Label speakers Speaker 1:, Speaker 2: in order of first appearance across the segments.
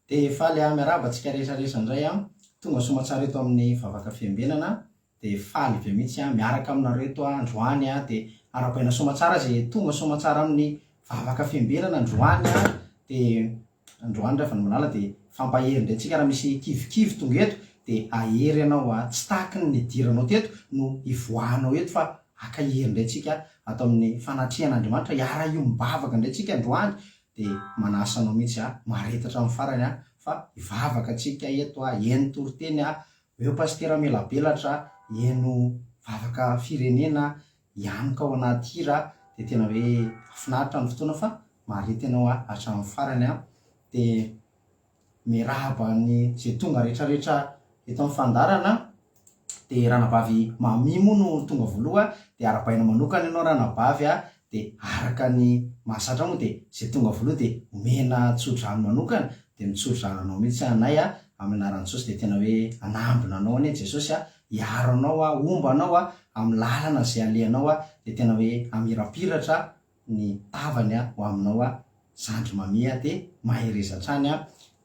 Speaker 1: De faly miarabantsika rehetrarehetra indray tonga somatsara eto amin'ny vavaka fiambenana de faly be mihitsy miaraka aminareo eto androany de arapaina somatsara zay tonga somatsara amin'ny vavaka fiambenana androany de androany rehefa manala de fampahery ndraytsika raha misy kivikivy tonga eto de ahery ianao tsy tahaky ny diranao teto no ivoahanao eto fa akahery ndraytsika atao amin'ny fanatrihan'Andriamanitra iara io mibavaka ndraytsika androany de manasa anao mihitsy maretatra amin'ny farany fa ivavaka atsika eto eny toroteny eo pastera Melabelatra eno vavaka firenena ihany ka ao anaty hira de tena hoe afinaritra ny fotoana fa marety anao hatramin'ny farany de mirahaba ny zay tonga rehetrarehetra eto amin'ny fandarana de ranabavy mamimo no tonga voaloha de arapaina manokana ianao ranabavy de araka ny mahazatra moa de zay tonga voaloha de omena tsodrano manokana de mitsodrano anao mihitsy anay amin'ny anaran'i Jesosy de tena hoe anambina anao anie Jesosy hiaro anao omba anao amin'ny lalana zay aleanao de tena hoe amirapiratra ny tavany ho aminao zandry mamia de maherezatra any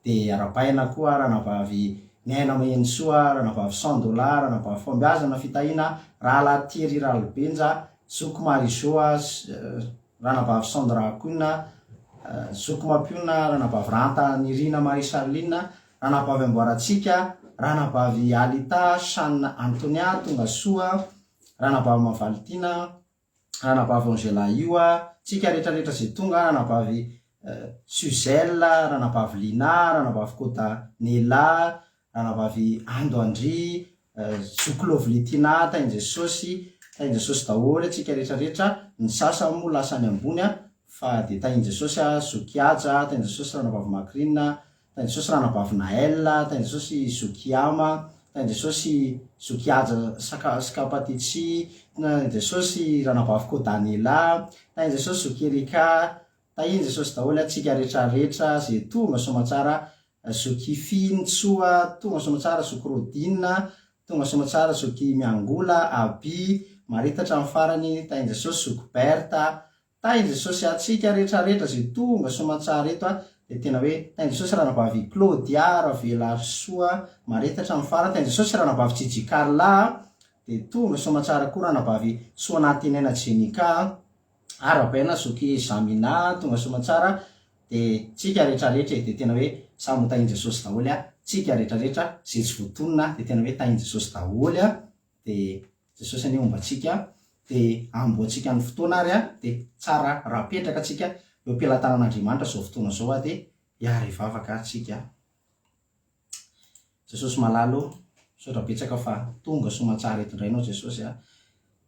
Speaker 1: de arapaina koa ranabavy ny aina maheny soa ranabavy $100 ranabavy fambiazana fitahina rahala Thierry Ralbenja Zoko Marizoa ranabavy Sandra Akoina Zoko Mapiona ranabavy Ranta Nirina Marie Charline ranabavy Amboaratsika ranabavy Alita Shanna Antonia tonga soa ranabavy Mavalitina ranabavy Angela Ioa tsika rehetrarehetra zay tonga ranabavy Suzelle ranabavy Lina ranabavy Kota Nela ranabavy Ando Andry Zoko Lovlitina tainy Jesosy daholo atsika rehetrarehetra ny sasa moa lasany ambony fa de tainy Jesosy Zokiaja tainy Jesosy ranabavy Makrina tainy Jesosy ranabavy Nael tainy Jesosy Zokiama tainy Jesosy Zokiaja Skapatitsy tainy Jesosy ranabavy Kodanela tainy Jesosy Zokerika tainy Jesosy daholo atsika rehetrarehetra zay tonga somatsara Zokifi Ntsoa tonga somatsara Zokrodina tonga somatsara Zoki Miangola Abi maritatra amin'ny farany tainy Jesosy Zokoberta tainy Jesosy atsika rehetrarehetra zay tonga somatsara eto de tena hoe tainy Jesosy ranabavy Claudia Ravela Soa maretatra amin'ny farany tainy Jesosy ranabavy Jiji Carla de tonga somatsara koa ranabavy Soanatenaina Jenika arapaina Zoky Zamina tonga somatsara de tsika rehetrarehetra de tena hoe samy tainy Jesosy daholo tsika rehetrarehetra zay tsy voatonona de tena hoe tainy Jesosy daholo de Jesosy anie ombatsika de amboatsika ny fotoana ary de tsara rapetraka atsika eo ampelantanan'Andriamanitra zao fotoana zao de hiara ivavaka atsika. Jesosy malalo sodra betsaka fa tonga somatsara eto indray anao Jesosy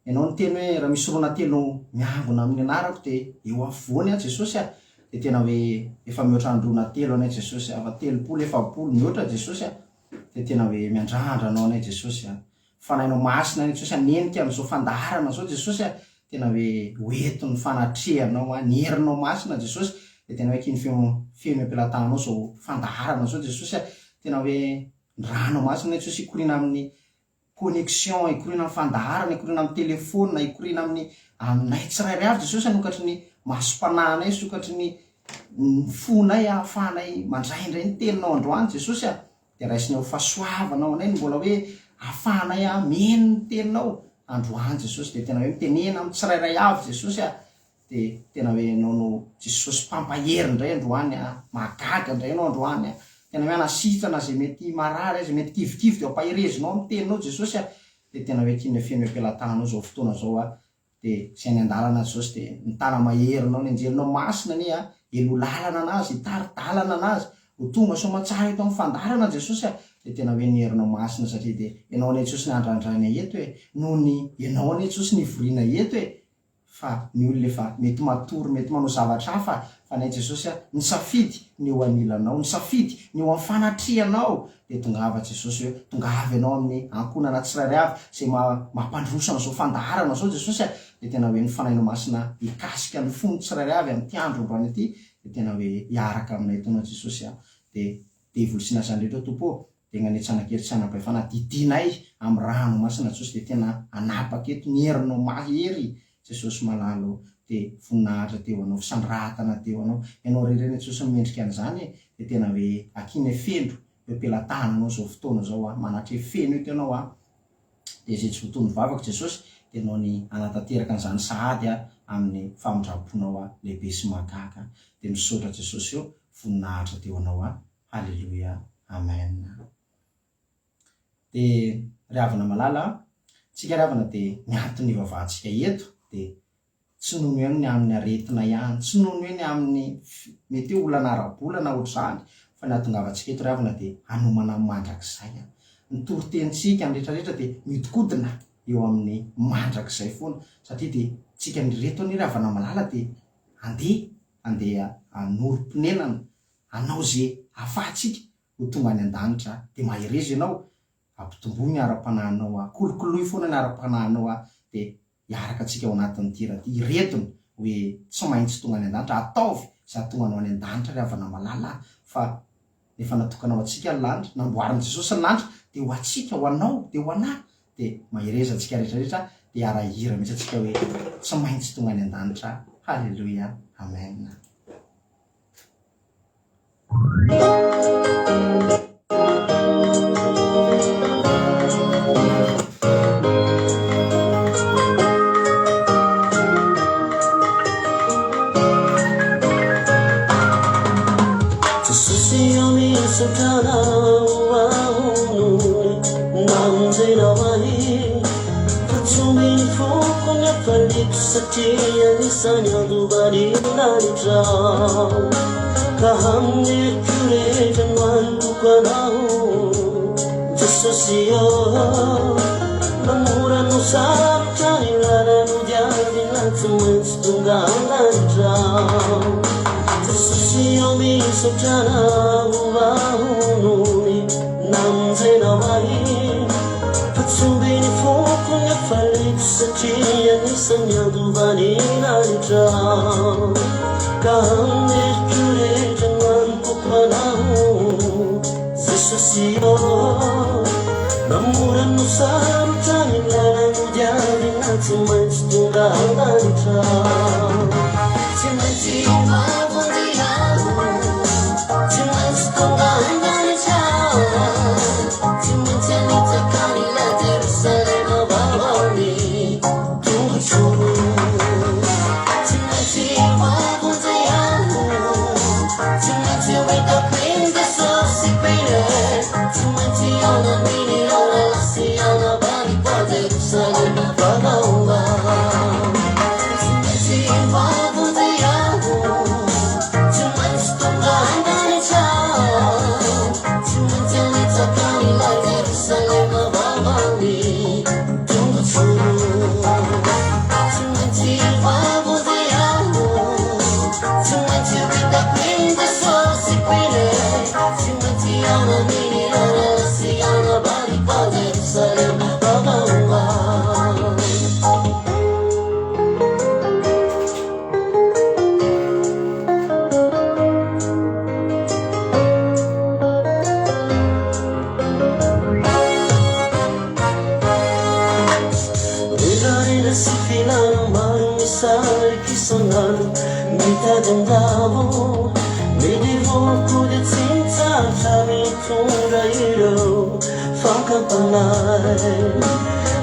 Speaker 1: ianao ny teny hoe raha misy rona telo miangona amin'ny anarako de eo afovoany Jesosy de tena hoe efa mihoatra androna telo anay Jesosy fa 30 mihoatra Jesosy de tena hoe miandrandra anao anay Jesosy fanainao masina anay Jesosy nenika amin'izao fandaharana zao Jesosy tena hoe hoentin'ny fanatrehanao ny herinao masina Jesosy de tena hoe kiny feno ampelantananao zao fandaharana zao Jesosy tena hoe ndrano masina Jesosy ikorina amin'ny connexion ikorina amin'ny fandaharana ikorina amin'ny telefona ikorina aminay tsirairay avy Jesosy anokatry ny masompananay sokatry ny fonay ahafahanay mandraindray ny teninao androany Jesosy de raisinao fahasoavanao anay mbola hoe ahafahanay meno ny teninao androany Jesosy de tena hoe mitenena amin'ny tsirairay avy Jesosy de tena hoe anao no Jesosy mpampahery indray androany magaga indray anao androany tena hoe anasitrana zay mety marary zay mety kivikivy de ampaherezinao amin'ny teninao Jesosy de tena hoe kiny feno ampelantananao zao fotoana zao de zay ny andalana Jesosy de mitana maherinao ny anjelinao masina anie elo lalana anazy taridalana anazy ho tonga somatsara eto amin'ny fandarana Jesosy de tena hoe nyherinao masina satria de ianao anie Jesosy ny andrandraina eto noho ny ianao anie Jesosy ny voriana eto fa ny olona efa mety matory mety manao zavatra hafa fa nay Jesosy ny safidy ny eo anilanao ny safidy ny eo amin'ny fanatrihanao de tongava Jesosy tongava ianao amin'ny ankonana tsirairay avy zay mampandrosana zao fandaharana zao Jesosy de tena hoe ny fanainao masina ikasika ny fony tsirairay avy amin'ny tiandro androany ity de tena hoe hiaraka aminay tonao Jesosy de devolosina zandretra tompo de gnanetsanakely tsy anam-pahefana didinay amin'ny rano masina Jesosy de tena anapaka eto ny herinao mahery Jesosy malalo dia voninahitra teo anao, fisandrahatana teo anao. Ianao rireny Jesosy mendrika an'izany dia tena hoe akiny feno mpelatana anao zao fotoana zao manatry feno io ianao dia izay tsy votoany vavaka Jesosy dia anao ny anatanteraka an'izany sahady amin'ny famindraponao lehibe sy mahagaga. Dia misaotra Jesosy io voninahitra teo anao Halleluia, amen. Dia ravina malala tsika ravina dia miantony vavahantsika eto dia tsy nono hoe ny amin'ny aretina ihany, tsy nono hoe ny amin'ny mety hoe olana ara-bolana ohatr'izany, fa ny ahatongavantsika eto ravina dia hanomana mandrakizay. Ny torotentsika ny rehetrarehetra dia miodikodina eo amin'ny mandrakizay foana, satria dia tsika ny reto ny ravana malala dia andeha hanorom-ponenana hanao zay ahafahantsika ho tonga ny an-danitra. Dia maherezy ianao ampitomboy ny ara-panahinao, kolokoloy foana ny ara-panahinao dia hiaraka antsika ao anatin'ity iretony hoe tsy maintsy tonga any an-danitra. Ataovy izay tonga anao any an-danitra ravana malala, fa efa natokanao antsika ny lanitra, namboarin'i Jesosy ny lanitra dia ho antsika, ho anao dia ho anahy. Dia mahereza antsika rehetrarehetra dia arahira mihitsy antsika hoe tsy maintsy tonga any an-danitra. Halleluia, amen.
Speaker 2: Satria nisany andovany lanitra ka hamne kuretra noandoko anao Jesosy namora no sarotra ny lalano diavy na tsy maintsy tonga lanitra Jesosy misaotra anao ahonony namonjena mahy patsombiny foko ny afaleko satria nisany andovany lanitra ka hamneriko rehetra noanikoko anao Jesosy namora no sarotra ny lalano diavy na tsy maintsy tonga lanitra tsy maintsy mavondiao tsy maintsy tonga lanitra tsy maintsy anitakany la Jerusalema vavany tongotro tsy maintsy mavondiao tsy maintsy hoetakweny Jesosy pene tsy maintsy anaminy alasy anavany pa Jerusalema vavaova tsy maintsy mavondiao tsy maintsy tonga lanitra tsy maintsy anitakany la Jerusalema vavany tongotro tsy maintsy mavondiao tsy maintsy hoetakweny Jesosy pene tsy maintsy anaminy alasy anavany pa Jerusalema vavaova Rehetrarehetra sy filana maro misariky isan'andro mitady andavo mety voloko dia tsy mitsarotra mitondra ireo fankapanay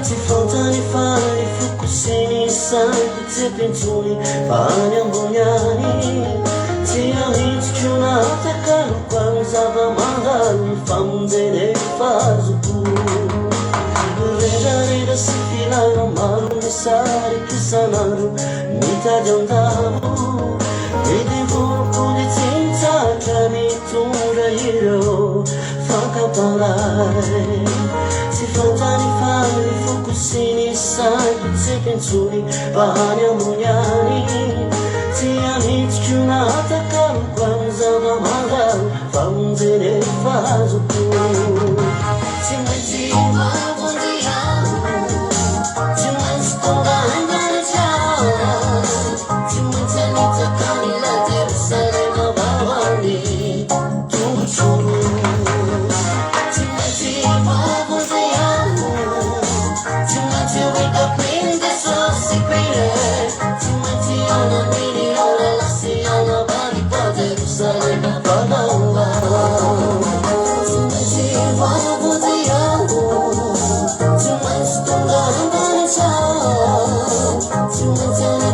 Speaker 2: tsy fantany fa ny foko sy ny saiko tsy ampentsony fa any ambony any tsy amitsiko natakaloako any zava-mandalo ny famonjeny fazoko rehetrarehetra sy filana maro misariky isan'andro mitady andavo mety voloko dia tsy mitsarotra mitondra ireo fankapanay tsy fantany fa ny foko sy ny saiko tsy ampentsony fa any ambony any tsy amitsiko natakaloako any zava-mandalo famonjeny fazoko tsy maintsy mavondiao tsy maintsy tonga lanitra tsy maintsy anitakany la Jerusalema vavany tongotro tsy maintsy mavondiao tsy maintsy hoetakweny Jesosy pene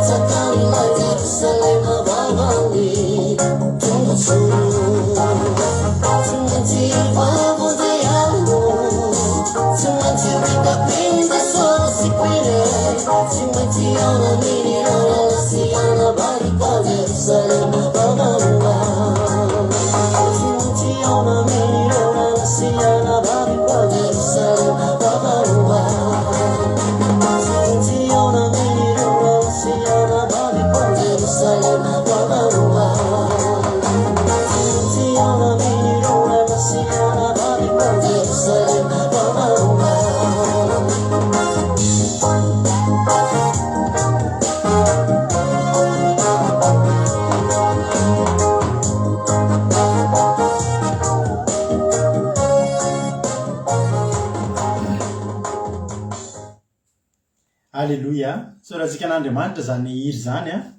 Speaker 2: Takanilay Jerusalem avavani Tonga tsuru Tsumanti vavudayano Tsumanti vitapinda sosi quire Tsumanti ona mini ona lasiana barika Jerusalem avavani Tsumanti ona mini ona lasiana barika Jerusalem avavani Tsumanti ona mini ona lasiana barika Jerusalem avavani Tsumanti ona mini ona lasiana barika Jerusalem avavani
Speaker 1: Alleluia. Soratsika an'Andriamanitra zany iry zany a.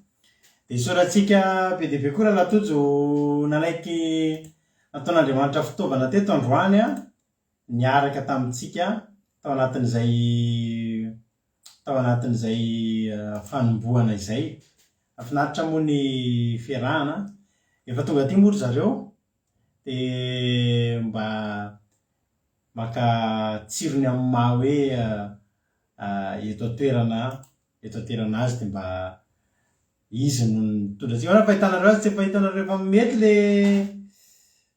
Speaker 1: De soratsika be dia be koa raha latojo nalaiky nataon'Andriamanitra fitaovana teto androany a, niaraka tamintsika tao anatin'izay fanombohana izay. Afinaritra moa ny fiarahana. Efa tonga aty moa ry zareo de mba maka tsirony amin'ny maha hoe eto atoerana azy de mba izy no mitondra antsika. Ora fahitanareo azy tsy fahitanareo efa mety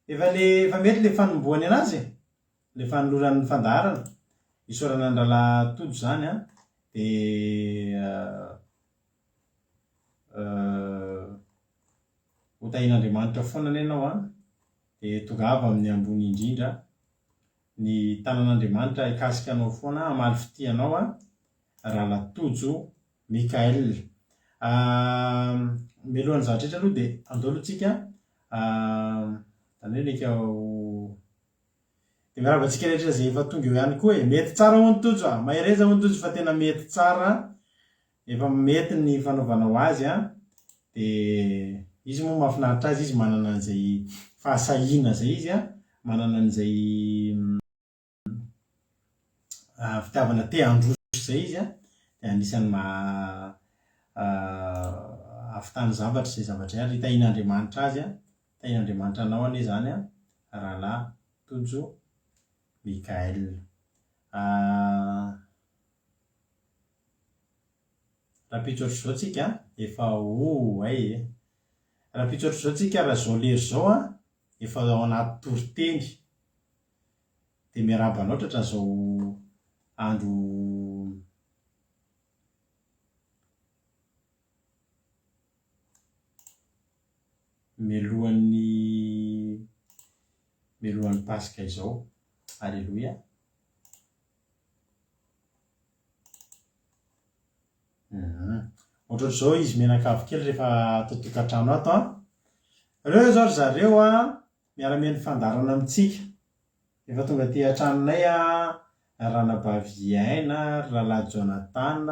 Speaker 1: efa mety le fanombohany anazy, le fanoloran'ny fandaharana isorana andrala tojo zany a. De hotahin'Andriamanitra foana ianao a, de tongava amin'ny ambony indrindra ny tanan'Andriamanitra ikasika anao foana amaly fitianao a, Rahalatojo Mikael. Mialohan'ny zavatra rehetra aloha de andao aloha tsika zany hoe leka de miaraba antsika rehetra zay efa tonga eo ihany koa e. Mety tsara ho ny tojo a, mahereza ho ny tojo fa tena mety tsara, efa mety ny fanaovanao azy a. De izy moa mahafinaritra azy, izy manana an'izay fahasahiana zay izy a, manana an'izay fitiavana te handroso zay izy a. De anisan'ny afitany zavatra zay zavatra ary hitahin'Andriamanitra azy a, hitahin'Andriamanitra anao anie zany a, Rahalatojo Mikael. Raha pitsotra zao tsika efa ay raha pitsotra zao tsika raha zao lery zao a, efa ao anaty toriteny. De miaraba anao tratra zao andro melohan'ny Pasika izao. Alleluia. Ohatr'izao izy menakavy kely rehefa totokantrano ato a. Reo zao ry zareo a miara-mihaino fandarana amintsika. Efa tonga aty an-tranonay a, Ranabavy Aina, Ralahy Jonathan,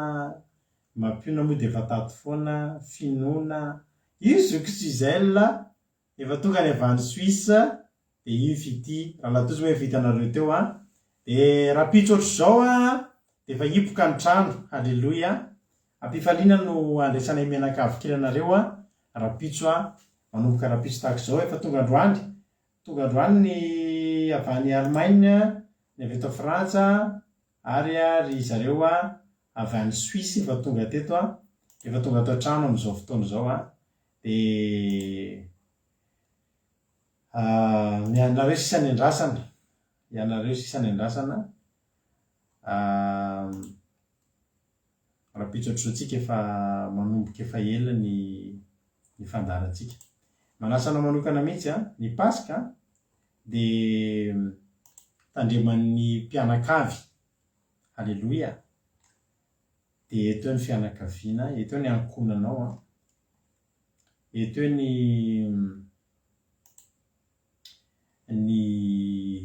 Speaker 1: Mapiona moa de efa tato foana, Finoana, Izy Xizel, efa tonga any avany Suisse, de io fity Rahalatojo moa vita anareo teo a. De raha pitso ohatr'izao a, de efa hipoka ny trano. Alleluia. Ampifaliana no andraisanay menakavy kely anareo a, rapitso a, manomboka rapitso tahaka izao. Efa tonga androany ny avy any Allemagne, ny avy eto Frantsa, ary ry zareo a avy any Suisse efa tonga teto a, efa tonga ato an-trano amin'izao fotoana izao a. De ianareo sisa ny andrasana, rapitso ohatr'izao tsika efa manomboka efa ela ny fandaharantsika. Manasanao manokana mihitsy a, ny Pasika de tandreman'ny mpianakavy. Alleluia. De eto ny fianakaviana, eto ny ankonanao a, eto ny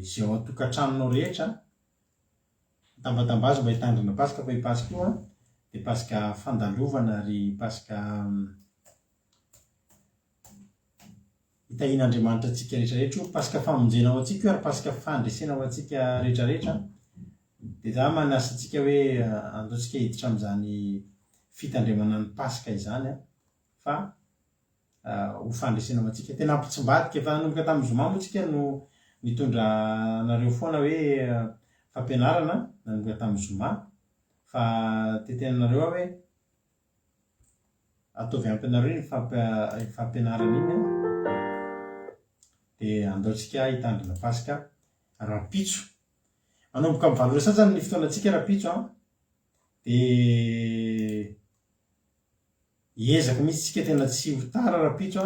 Speaker 1: zay ao an-tokantranonao rehetra, tambatambazo mba hitandrina Pasika. Fa i Pasika io a de Pasika fandalovana ary Pasika hitahin'Andriamanitra antsika rehetrarehetra io, Pasika famonjena ao antsika io ary Pasika fandresena ao antsika rehetrarehetra. De za manasa antsika hoe andaontsika hiditra amin'izany fitandremana ny pasika izany fa ho fandresena atsika tena ampitsimbadika efa nanomboka tamin'ny zoma moa tsika no nitondra nareo foana hoe fampianarana nanomboka tamin'ny zoma fa tetenanareo hoe ataovy ampy anareo ny fampianarana iny dia andaotsika hitandrina pasika rapitso manomboka amin'ny valora sasany ny fotoanantsika rapitso dia iezaka mihitsy tsika tena tsy ho tara rapitso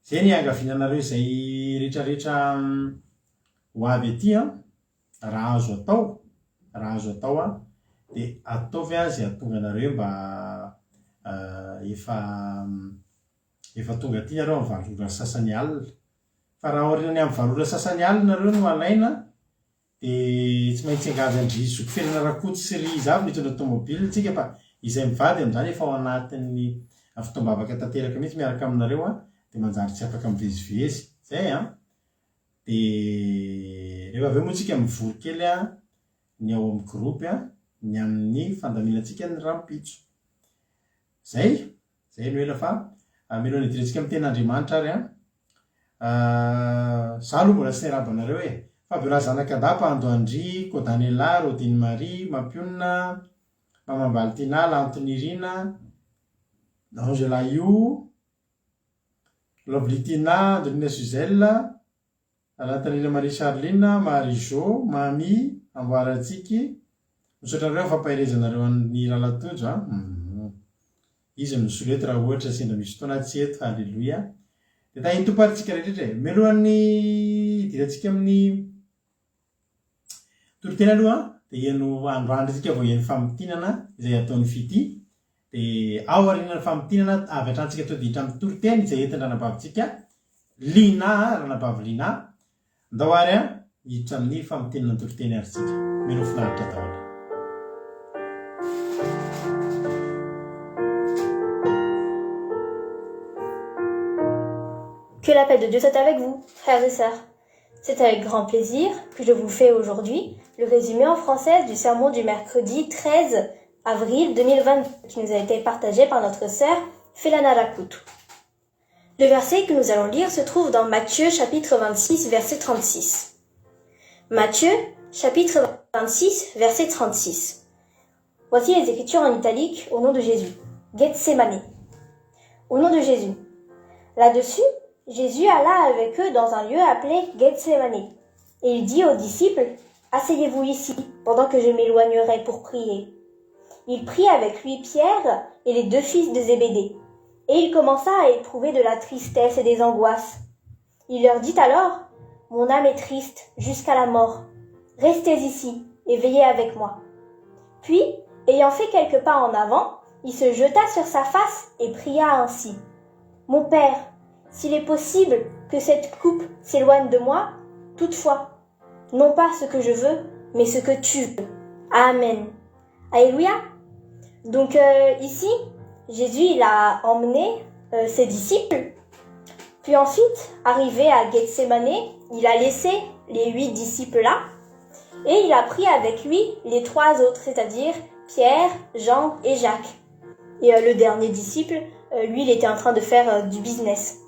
Speaker 1: zay ny angavinanareo izay rehetrarehetra ho avy aty raha azo atao dia ataovy zay atonga anareo mba efa tonga aty nareo amin'ny valora sasany alina fa raha orinany amin'ny valora sasany alina nareo no alaina dia tsy maintsy angavy andry zokoferana rakotsy sy ry zavy mitondra tomobily tsika fa izay mivady amin'izany efa ao anatin'ny fitombavaka tanteraka mihitsy miaraka aminareo dia manjary tsy afaka mivezivezy zay dia rehefa avy eo moa tsika mivory kely ny ao amin'ny gropy ny amin'ny fandaminantsika ny rapitso zay no ela fa melo ny idirentsika amin'ny ten'Andriamanitra ary za aloha mbola tsy nirabanareo fa avy raha zanakadapa Andoandry, Kodanela, Rodine Marie, Mampionina, Mama Balitina, Antonirina, Angela Io, Loblitina, Andrina Suzelle, Natalina Marie Charline, Marie-Jo, Mami, Amboaratsiky, misaotrareo fampahirezanareo ny Ralatojo izy misolety raha ohatra sendra misy fotoana tsy eto halleloia dia tahiny tomparintsika rehetraretra mialohan'ny idirantsika amin'ny toriteny aloha dia eno androandro tsika vao eny famotinana izay ataon'ny fity dia ao arinana famotinana avy atrantsika to dihitra amin'ny toriteny izay entin'ny ranabavitsika Lina ranabavy Lina ndao ary hiditra amin'ny famotinana toriteny ary tsika melo finaritra daholo.
Speaker 3: Que la paix de Dieu soit avec vous, frères et sœurs. C'est avec grand plaisir que je vous fais aujourd'hui le résumé en français du sermon du mercredi 13 avril 2020 qui nous a été partagé par notre sœur Felana Rakutu. Le verset que nous allons lire se trouve dans Matthieu chapitre 26 verset 36. Matthieu chapitre 26 verset 36. Voici les écritures en italique au nom de Jésus. Gethsemane. Au nom de Jésus. Là-dessus, Jésus alla avec eux dans un lieu appelé Gethsemane, et il dit aux disciples, « Asseyez-vous ici, pendant que je m'éloignerai pour prier. » Il prit avec lui Pierre et les 2 fils de Zébédée, et il commença à éprouver de la tristesse et des angoisses. Il leur dit alors, « Mon âme est triste jusqu'à la mort. Restez ici et veillez avec moi. » Puis, ayant fait quelques pas en avant, il se jeta sur sa face et pria ainsi, « Mon Père, s'il est possible que cette coupe s'éloigne de moi, toutefois, non pas ce que je veux, mais ce que tu veux. Amen. » Alléluia. Donc ici, Jésus il a emmené ses disciples, puis ensuite, arrivé à Gethsemane, il a laissé les 8 disciples là, et il a pris avec lui les 3 autres, c'est-à-dire Pierre, Jean et Jacques. Et le dernier disciple, lui, il était en train de faire du business.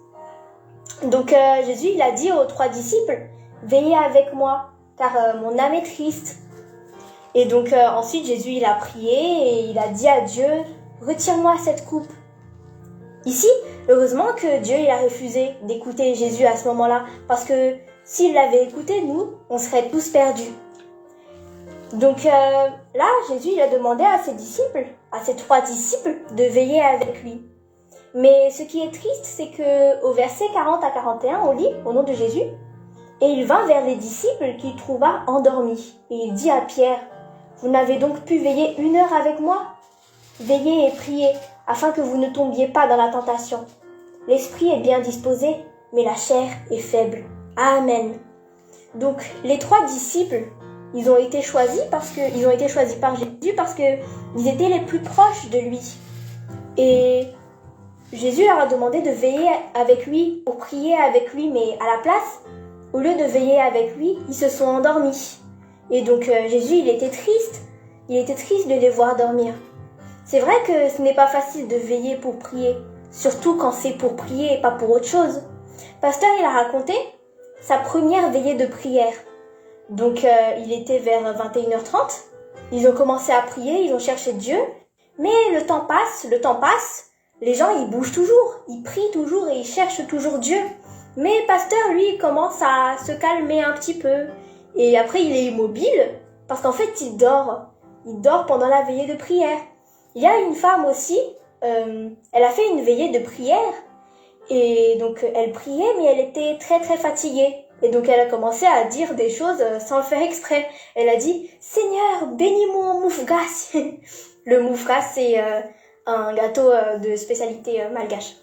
Speaker 3: Donc Jésus il a dit aux 3 disciples, veillez avec moi, car mon âme est triste. Et donc ensuite Jésus il a prié et il a dit à Dieu, retire-moi cette coupe. Ici, heureusement que Dieu il a refusé d'écouter Jésus à ce moment-là, parce que s'il l'avait écouté, nous, on serait tous perdus. Donc là, Jésus il a demandé à ses disciples, à ses 3 disciples, de veiller avec lui. Mais ce qui est triste, c'est que au verset 40 à 41, on lit au nom de Jésus, et il vint vers les disciples qu'il trouva endormis. Et il dit à Pierre, vous n'avez donc pu veiller 1 heure avec moi? Veillez et priez, afin que vous ne tombiez pas dans la tentation. L'esprit est bien disposé, mais la chair est faible. Amen. Donc les 3 disciples, ils ont été choisis par Jésus parce que ils étaient les plus proches de lui. Et Jésus leur a demandé de veiller avec lui, pour prier avec lui, mais à la place, au lieu de veiller avec lui, ils se sont endormis. Et donc Jésus, il était triste de les voir dormir. C'est vrai que ce n'est pas facile de veiller pour prier, surtout quand c'est pour prier et pas pour autre chose. Pasteur, il a raconté sa première veillée de prière. Donc il était vers 21h30, ils ont commencé à prier, ils ont cherché Dieu, mais le temps passe, les gens ils bougent toujours, ils prient toujours et ils cherchent toujours Dieu. Mais Pasteur, lui, il commence à se calmer un petit peu, et après il est immobile, parce qu'en fait il dort pendant la veillée de prière. Il y a une femme aussi, elle a fait une veillée de prière, et donc elle priait, mais elle était très très fatiguée. Et donc elle a commencé à dire des choses sans le faire exprès. Elle a dit « Seigneur, bénis mon moufgas !» Le moufgas, c'est un gâteau de spécialité malgache.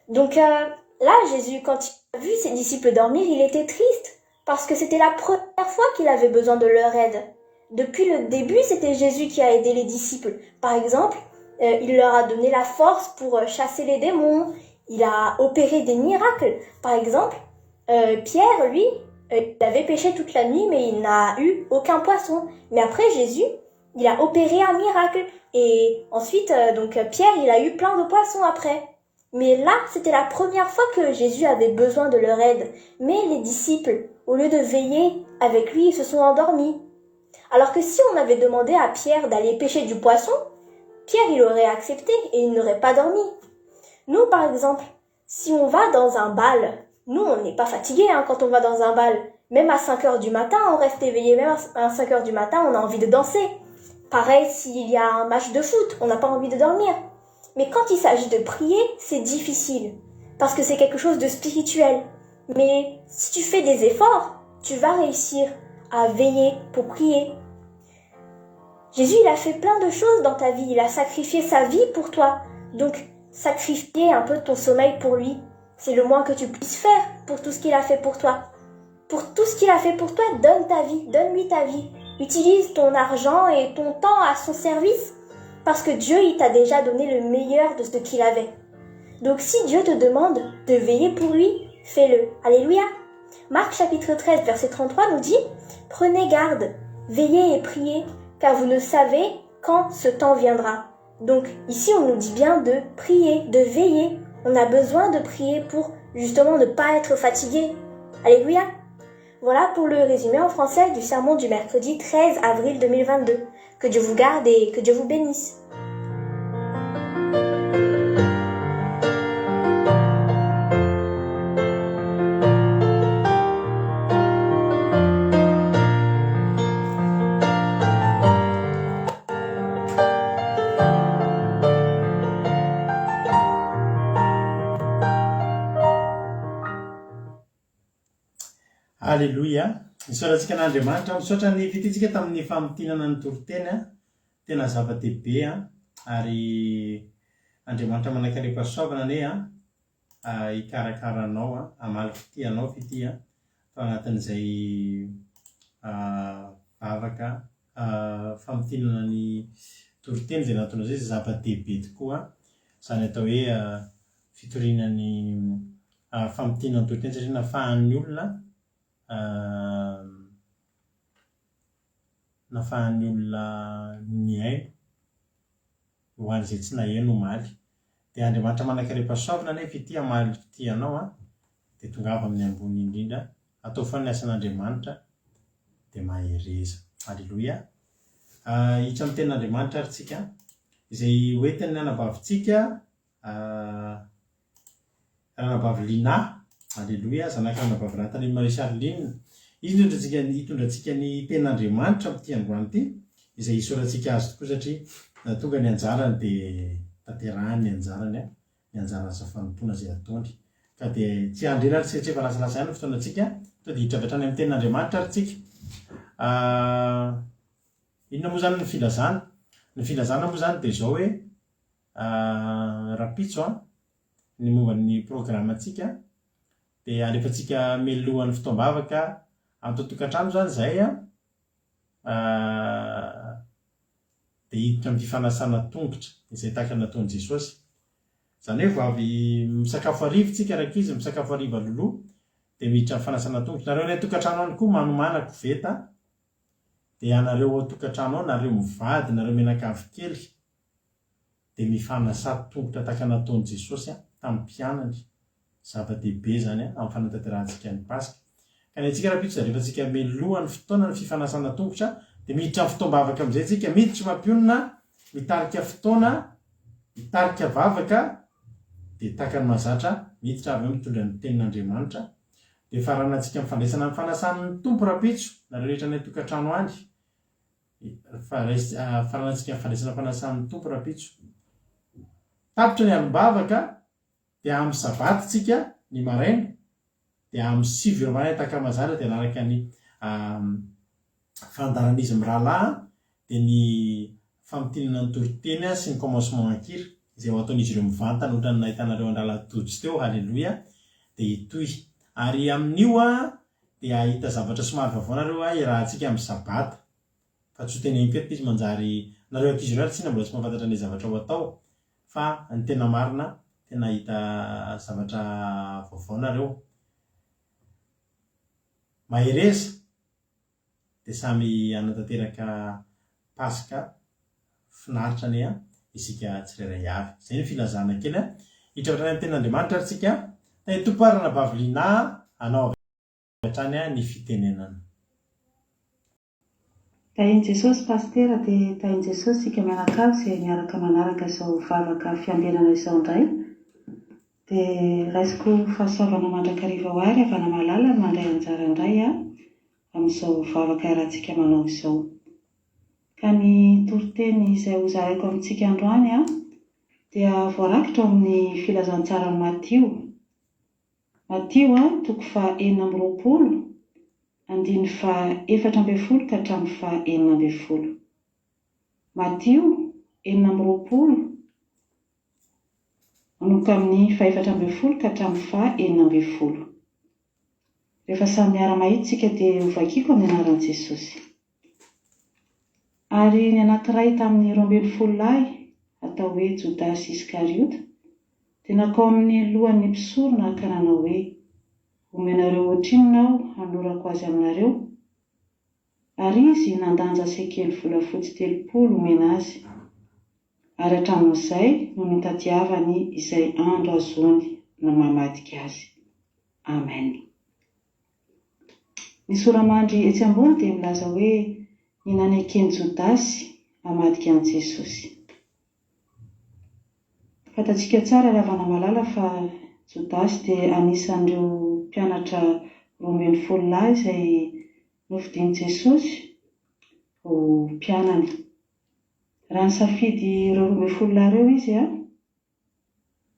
Speaker 3: Donc là, Jésus, quand il a vu ses disciples dormir, il était triste, parce que c'était la première fois qu'il avait besoin de leur aide. Depuis le début, c'était Jésus qui a aidé les disciples. Par exemple, il leur a donné la force pour chasser les démons. Il a opéré des miracles. Par exemple, Pierre, lui, il avait pêché toute la nuit, mais il n'a eu aucun poisson. Mais après, Jésus, il a opéré un miracle. Et ensuite, Pierre, il a eu plein de poissons après. Mais là, c'était la première fois que Jésus avait besoin de leur aide. Mais les disciples, au lieu de veiller avec lui, ils se sont endormis. Alors que si on avait demandé à Pierre d'aller pêcher du poisson, Pierre, il aurait accepté et il n'aurait pas dormi. Nous, par exemple, si on va dans un bal, nous, on n'est pas fatigué quand on va dans un bal. Même à 5 heures du matin, on reste éveillé. Même à 5 heures du matin, on a envie de danser. Pareil, s'il y a un match de foot, on n'a pas envie de dormir. Mais quand il s'agit de prier, c'est difficile. Parce que c'est quelque chose de spirituel. Mais si tu fais des efforts, tu vas réussir à veiller pour prier. Jésus, il a fait plein de choses dans ta vie. Il a sacrifié sa vie pour toi. Donc, sacrifier un peu ton sommeil pour lui, c'est le moins que tu puisses faire pour tout ce qu'il a fait pour toi. Pour tout ce qu'il a fait pour toi, donne ta vie, donne-lui ta vie. Utilise ton argent et ton temps à son service, parce que Dieu, il t'a déjà donné le meilleur de ce qu'il avait. Donc si Dieu te demande de veiller pour lui, fais-le. Alléluia. Marc chapitre 13, verset 33 nous dit « Prenez garde, veillez et priez, car vous ne savez quand ce temps viendra. » Donc ici, on nous dit bien de prier, de veiller. On a besoin de prier pour justement ne pas être fatigué. Alléluia. Voilà pour le résumé en français du sermon du mercredi 13 avril 2022. Que Dieu vous garde et que Dieu vous bénisse.
Speaker 1: Alléluia. Misaorantsika an'Andriamanitra, misaotra ny fititsika tamin'ny famotinana ny toriteny tena zava-dehibe ary Andriamanitra manankarepasoavana ane hikarakaranao amaliky ty anao fity fa anatin'izay vavaka famotinana ny toriteny zay natonao zay zava-dehibe tokoa zany atao hoe fitorinany famotinana ny toriteny satria nafahan'ny olona niaino ho an'izay tsy nahaino omaly. Dia Andriamanitra manankarepasoavana anefa ity hamaly ty anao dia tongava amin'ny ambony indrindra, atao fa ny asan'Andriamanitra dia mahereza. Alleluia. Hitra amin'ny tenin'Andriamanitra ary tsika izay hoentiny ny anabavintsika ranabavy Lina. Alleluia. Zanaka ranabavy Nathanaël Marie Charline. Izy hitondrantsika ny tenin'Andriamanitra amin'ity androany ity izay hisorantsika azy tokoa satria tonga ny anjarany dia tanterahany ny anjarany ny anjarany sa fanompona izay ataony. Ka dia tsy andrena tsy efa lasalasa ihany ny fotoanantsika to dia hitra avy hatrany amin'ny tenin'Andriamanitra ary tsika. Inona moa zany ny filazana? Ny filazana moa zany dia izao hoe rapitso ny momban'ny programantsika dia alefantsika melohan'ny fotoam-bavaka amin'ny tokantrano zany izay dia hiditra amin'ny fifanasana tongotra izay tahaka nataon'i Jesosy. Zany hoe vavy misakafo hariva tsika rakizy misakafo hariva loloha dia miditra amin'ny fanasana tongotra. Nareo ilay tokantrano any koa manomana koveta dia anareo ao tokantrano ao nareo mivady nareo menakavy kely dia mifanasa tongotra tahaka nataon'i Jesosy tamin'ny mpianatra. Zava-dehibe zany amin'ny fanatanterantsika ny Pasika. Ka ny antsika raha-pitso rehefa tsika melohan'ny fotoana ny fifanasana tongotra dia miditra amin'ny fotoam-bavaka amin'izay tsika miditra mampionina, mitarika fotoana, mitarika vavaka dia tahaka ny mahazatra miditra avy eo mitondra ny tenin'Andriamanitra. Dia faranantsika mifandraisana amin'ny fanasan'ny tompo raha-pitso nareo rehetra ny tokantrano any. Faranantsika mifandraisana fanasan'ny tompo raha-pitso. Tapitra ny alom-bavaka dia amin'ny sabaty tsika ny maraina, dia amin'ny 7 maraina tahaka mazatra dia naraka ny fandaran'izy mirahalahy dia ny fampitinana ny toriteny sy ny commencement ankira izay ho ataon'izy ireo mivantana ohatran'ny nahitanareo andralan-tojo teo. Halleloia. Dia itoy ary amin'io dia ahita zavatra somary vavaonareo irahantsika amin'ny sabata fa tsy ho teny impeto izy manjary nareo ankizy ireo tsy mbola tsy mahafantatra ny zavatra ho atao fa ny tena marina tena hita zavatra vavaonareo mahereza dia samy anatanteraka Pasika finaritra ny isika tsirairay avy. Izay ny filazana kely hitratra ny tenin'Andriamanitra ary tsika dia toparana baviliana anao hatrany ny fitenenana.
Speaker 4: Tahin Jesosy pastera dia tahin Jesosy sika mianakavy izay miaraka manaraka izao vavaka fiandenana izao indray. Dia raisiko fahasoavana mandrakariva ho ary avana malala mandray anjara indray amin'izao vavaka rahantsika manao izao. Ka ny toriteny izay hozaraiko amintsika androany dia voarakitra amin'ny filazantsara Matio. Matio toko faha 4:20, andiny faha 4:40 ka hatramin'ny faha 4:40. Matio 4:20 manomboka amin'ny faha 4:40 ka hatramin'ny faha 4:40. Rehefa samy miara-mahitsy tsika dia hovakiako amin'ny anaran'i Jesosy. Ary ny anankiray tamin'ny 12 lahy atao hoe Jodasy Iskariota dia nakao amin'ny lohan'ny mpisorona ka nanao hoe, omenareo ohatrinona aho hanorako azy aminareo. Ary izy nandanja sekely volafotsy 30 omena azy. Ary hatramin'izay no nitadiavany izay andro azony no mamadika azy. Amen. Ny soramandry etsy ambony dia milaza hoe ny nanekeny Jodasy hamadika an'i Jesosy. Fantatsika tsara ravana malala fa Jodasy dia anisan'ireo mpianatra 12 lahy izay novidian'i Jesosy ho mpianany. Raha nisafidy ireo 12 lahy ireo izy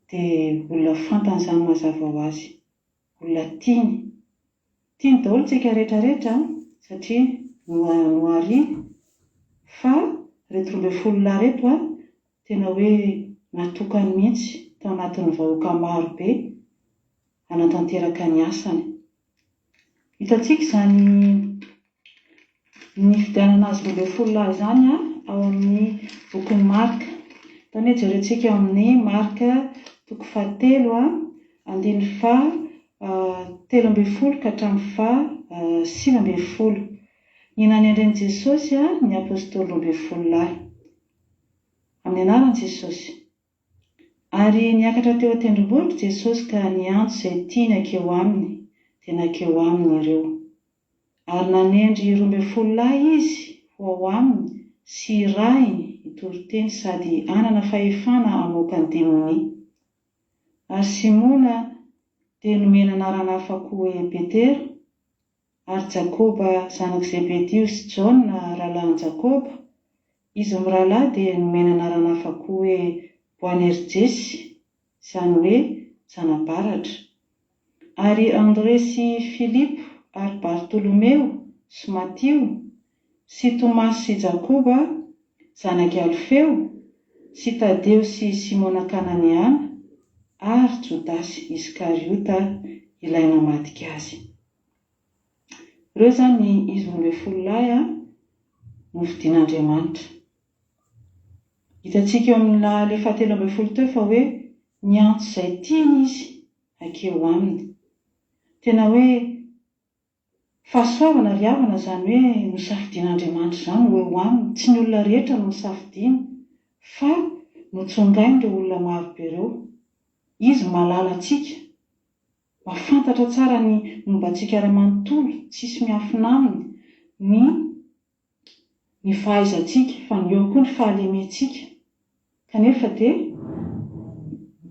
Speaker 4: dia olona fantany izany mazava ho azy. Olona tiany daholo tsika rehetrarehetra satria nohary fa reto 12 lahy reto tena hoe natokany mihitsy tao anatin'ny vahoaka maro be hanatanteraka ny asany. Hitantsika izany ny fidianana azy 12 lahy izany ao amin'ny bokin'ny Marka. Tany hoe jerentsika ao amin'ny Marka toko faha 3 andiny faha 13 ka hatramin'ny faha 15. Ny nanendren'i Jesosy ny apôstôly 12 lahy amin'ny anaran'i Jesosy. Ary niakatra teo an-tendrombohitra Jesosy ka niantso izay tiany akeo aminy dia nakeo aminy ireo. Ary nanendry 12 lahy izy ho ao aminy sy irahiny hitoriteny sady anana fahefana hamoaka ny demonia. Ary Simona dia nomena anarana hafa koa hoe Petera, ary Jakoba zanak' Zebedeo sy Jaona rahalahin Jakoba, izy mirahalahy dia nomena anarana hafa koa hoe Boanerjesy, izany hoe zanabaratra. Ary André sy Filipo ary Bartolomeo sy Matio sy Tomasy sy Jakoba zanak' Alfeo sy Tadeo sy Simona Kananiana ary Jodasy Iskariota ilay namadika azy. Ireo izany izy 12 lahy novidian'Andriamanitra. Hitantsika eo amina le faha 13 teo fa hoe niantso izay tiany izy akeo aminy. Tena hoe fahasoavana ry havana izany hoe nosafidian'Andriamanitra izany hoe ho aminy. Tsy ny olona rehetra no nosafidiany fa notsongainy ireo olona marobe ireo. Izy malala antsika, mafantatra tsara ny mombantsika ara-manontolo, tsisy miafina aminy ny fahaizantsika, fa ny eo koa ny fahalementsika. Kanefa dia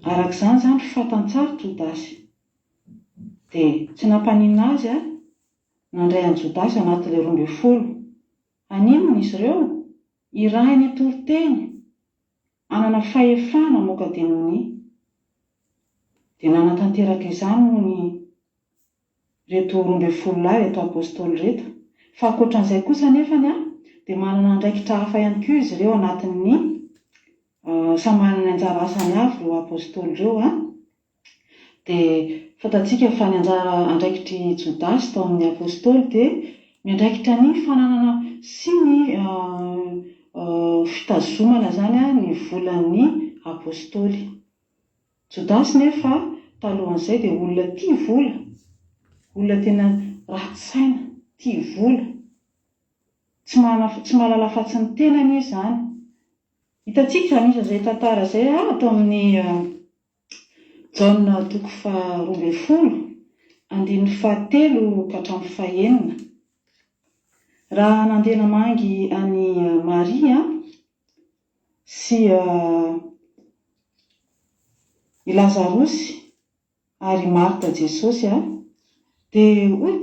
Speaker 4: arak'izany zany fantantsara Jodasy. Dia tsy nampanina azy nandray an Jodasy anatin'ilay 12. Aninona izy ireo? Iray ny toroteny, anana fahefana moka denoni. Dia nanatanteraka izany moa ny reto 12 lahy, reto apôstôly reto. Fa ankoatran'izay kosa nefany dia manana andraikitra hafa ihany koa izy ireo anatin'ny samy manana ny anjara asany avy ireo apôstôly ireo. Dia fantatsika fa ny anjara andraikitry Jodasy tao amin'ny apôstôly dia miandraikitra ny fananana sy ny fitazomana zany ny volan'ny apôstôly. Jodasy nefa talohan'izay dia olona tia vola, olona tena ratsy-saina, tia vola, tsy malala fatsy ny tenany izy zany. Hitantsika zany izy izay tantara izay atao amin'ny Jaona 12:13 ka hatramin'ny 9. Raha nandeha namangy any Maria sy i Lazarosy ary Marta Jesosy dia hoy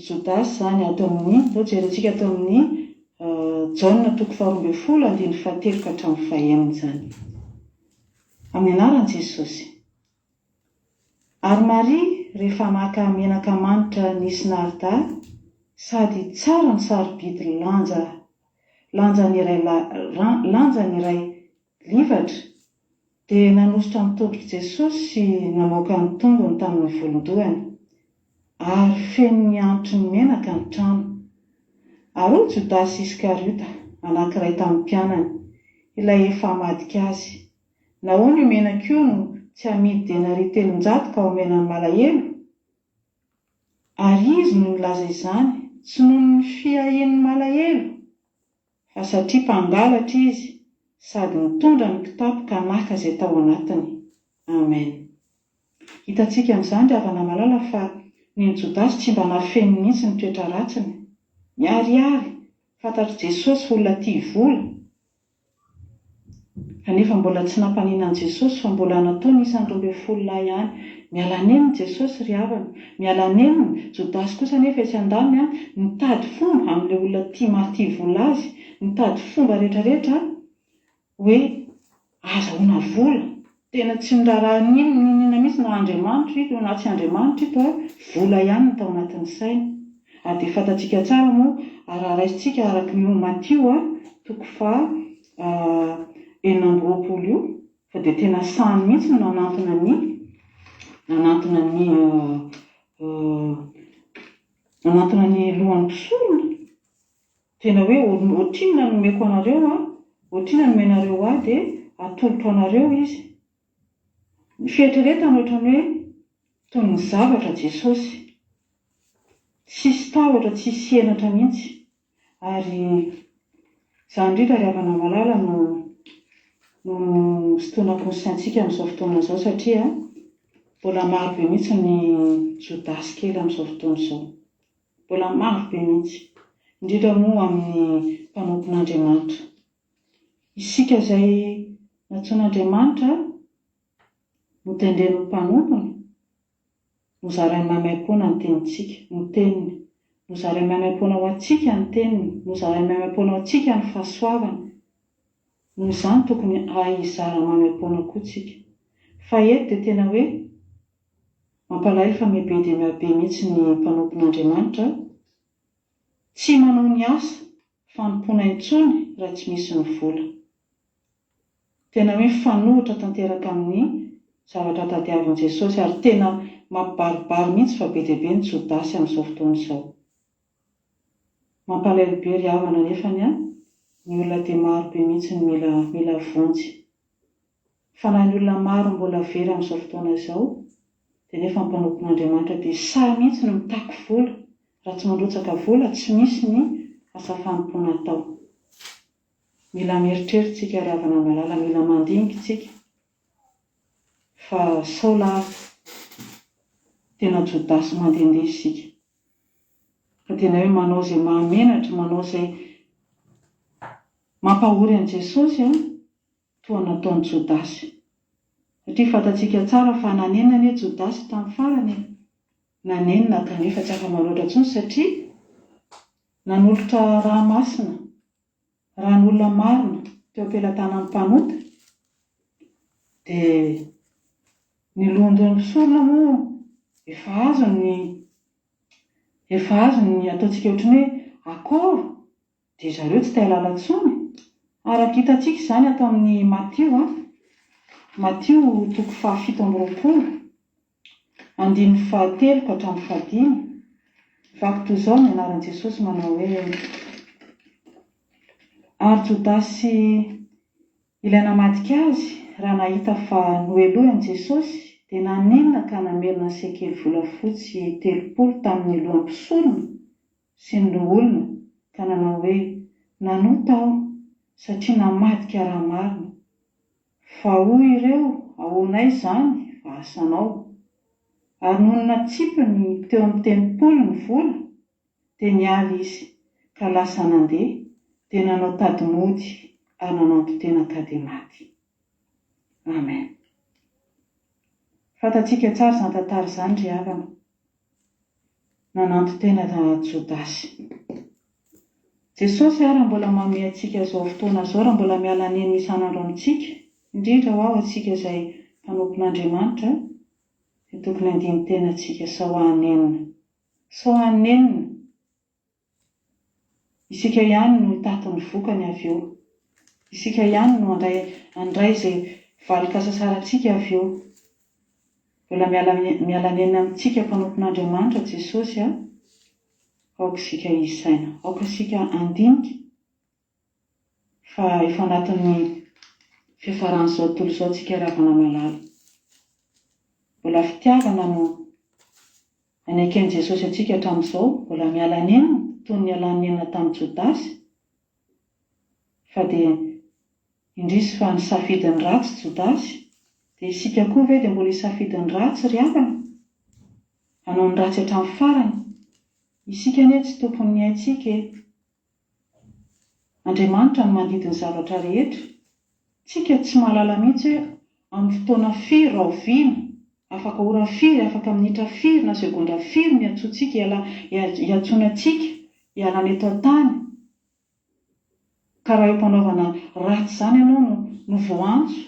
Speaker 4: Jodasy zany atao amin'ny jerentsika atao amin'ny Jaona 12:13 ka hatramin'ny 9 zany, amin'ny anaran'i Jesosy. Ary Maria rehefa maka menaka manitra nisy narda sady tsara ny sarobidy lanjany iray livatra, dia nanositra amin'ny tongotry Jesosy sy namoaka ny tongony tamin'ny volondohany, ary feno ny antony menaka ny trano. Ary hoy Jodasy Iskariota, anankiray tamin'ny mpianany, ilay efa hamadika azy, nahoana io menaka io no tsy amidy denari 300 ka omenany malahelo? Ary izy no nilaza izany tsy noho ny fiahiany malahelo, fa satria mpangalatra izy sady nitondra ny kitapo ka naka izay tao anatiny. Amen. Hitantsika amin'izany ry havana malala fa ny Jodasy tsy mba nafeny mihitsy ny toetra ratsiny. Miharihary, fantatry Jesosy olona tia vola, kanefa mbola tsy nampanina an Jesosy fa mbola nataony isan'ny 12 lahy ihany. Miala neniny Jesosy ry havana, miala neniny. Jodasy kosa nefa etsy andaminy nitady fomba amin'ilay olona tia vola azy, nitady fomba rehetrarehetra hoe azahoana vola. Tena tsy nirarahan'inona mihitsy na Andriamanitra ito na tsy Andriamanitra ito, vola ihany no tao anatin'ny sainy. Dia fantatsika tsara moa raisitsika araka ny Matio 9:20 io, fa dia tena sahany mihitsy no nanantona ny lohan'ny mpisolona. Tena hoe ohatrinona nomeko anareo ohatrinona nomenareo dia atolotra anareo izy. Ny fieritreretana ohatrany hoe toy ny zavatra Jesosy, tsisy tahotra, tsisy henatra mihitsy. Ary izany indrindra ry havana malala no sotoanako ny saintsika amin'izao fotoana izao, satria mbola marobe mihitsy ny Jodasy kely amin'izao fotoana izao, mbola marobe mihitsy, indrindra moa amin'ny mpanompon'Andriamanitra. Isika izay natsoan'Andriamanitra no tendren'ny mpanompony, nozaray maimaim-poana ny tenintsika, ny teniny, nozaray maimaim-poana ho antsika ny teniny, nozaray maimaim-poana ho antsika ny fahasoavana. Noho izany tokony izara maimaim-poana koa tsika. Fa eto dia tena hoe mampalahelo fa mihabe dia mihabe mihitsy ny mpanompon'Andriamanitra, tsy manao ny asa fanompoana intsony raha tsy misy ny vola. Tena hoe fanohitra tanteraka amin'ny zavatra tadiavin'i Jesosy, ary tena mampibaribary mihitsy fa be dia be ny Jodasy amin'izao fotoana izao. Mampalahelo be ry havana nefany ny olona dia maro be mihitsy ny mila vonjy. Fa na ny olona maro mbola very amin'izao fotoana izao, dia nefa ny mpanompon'Andriamanitra dia sahy mihitsy no mitaky vola. Raha tsy mandrotsaka vola tsy misy ny asa fanompoana atao. mila mieritreritsika ry havana malala, mila mandinikatsika fa Saola tena Jodasy mandehandeha isika. Ka tena hoe manao izay mahamenatra, manao izay mampahory an' Jesosy toa nataon'i Jodasy. Satria fantatsika tsara fa nanenina anie Jodasy tamin'ny farany, nanenina kanefa tsy afa-manoatra intsony satria nanolotra raha masina, raha n'olona marina teo am-pelantanan'ny mpanota, dia ny lohan-don'ny mpisorona moa efa azony ataontsika ohatrany hoe akôro, dia zareo tsy te-halala intsony. Araka hitantsika izany atao amin'ny Matio 7:20, 9:7 ka hatramin'ny 5. Vaky toy izao ny anaran'i Jesosy manao hoe: ary Jodasy ilay namadika azy raha nahita fa noeloany Jesosy dia nanenina ka namerina ny sekely volafotsy 30 tamin'ny lohan'ny mpisorona sy ny olona ka nanao hoe: nanota aho satria namadika raha marina, fa hoy ireo ahoana izany fa asanao. Ary noho natsipiny teo amin'ny telopolo ny vola dia niavy izy ka lasa nandeha, dia nanao tady mody ary nananto-tena ka dia maty. Amen. Fantatsika tsara izany tantara izany ry havana, nananto-tena Jodasy. Jesosy raha mbola manome antsika izao fotoana izao, raha mbola miala neny isan'andro amintsika, indrindra ho aho antsika izay mpanompon'Andriamanitra, dia tokony handiny tena antsika sao hanenina. Isika ihany no taton'ny vokany avy eo. Isika ihany no handray izay valik'asasarantsika avy eo. Mbola miala neny amintsika mpanompon'Andriamanitra Jesosy aoka isika isaina, aoka isika andinika fa efa anatin'ny fiafaran'izao tontolo izao tsika ry havana malala. Mbola fitiavana no anaiken'i Jesosy antsika hatramin'izao, mbola miala nenina toy ny nialanenina tamin'ny Jodasy, fa dia indrisy fa nisafidiny ratsy Jodasy, dia isika koa ve dia mbola hisafidiny ratsy ry havana, hanao ny ratsy hatramin'ny farany. Isika anie tsy tokony ny haintsika. Andriamanitra no mandidiny zavatra rehetra. Tsika tsy mahalala mihitsy hoe amin'ny fotoana firy rahoviana, afaka ora firy, afaka minitra firy na segondra firy ny antsointsika hiantsoina antsika hialana eto an-tany. Ka raha eo mpanaovana ratsy izany ianao no voantso,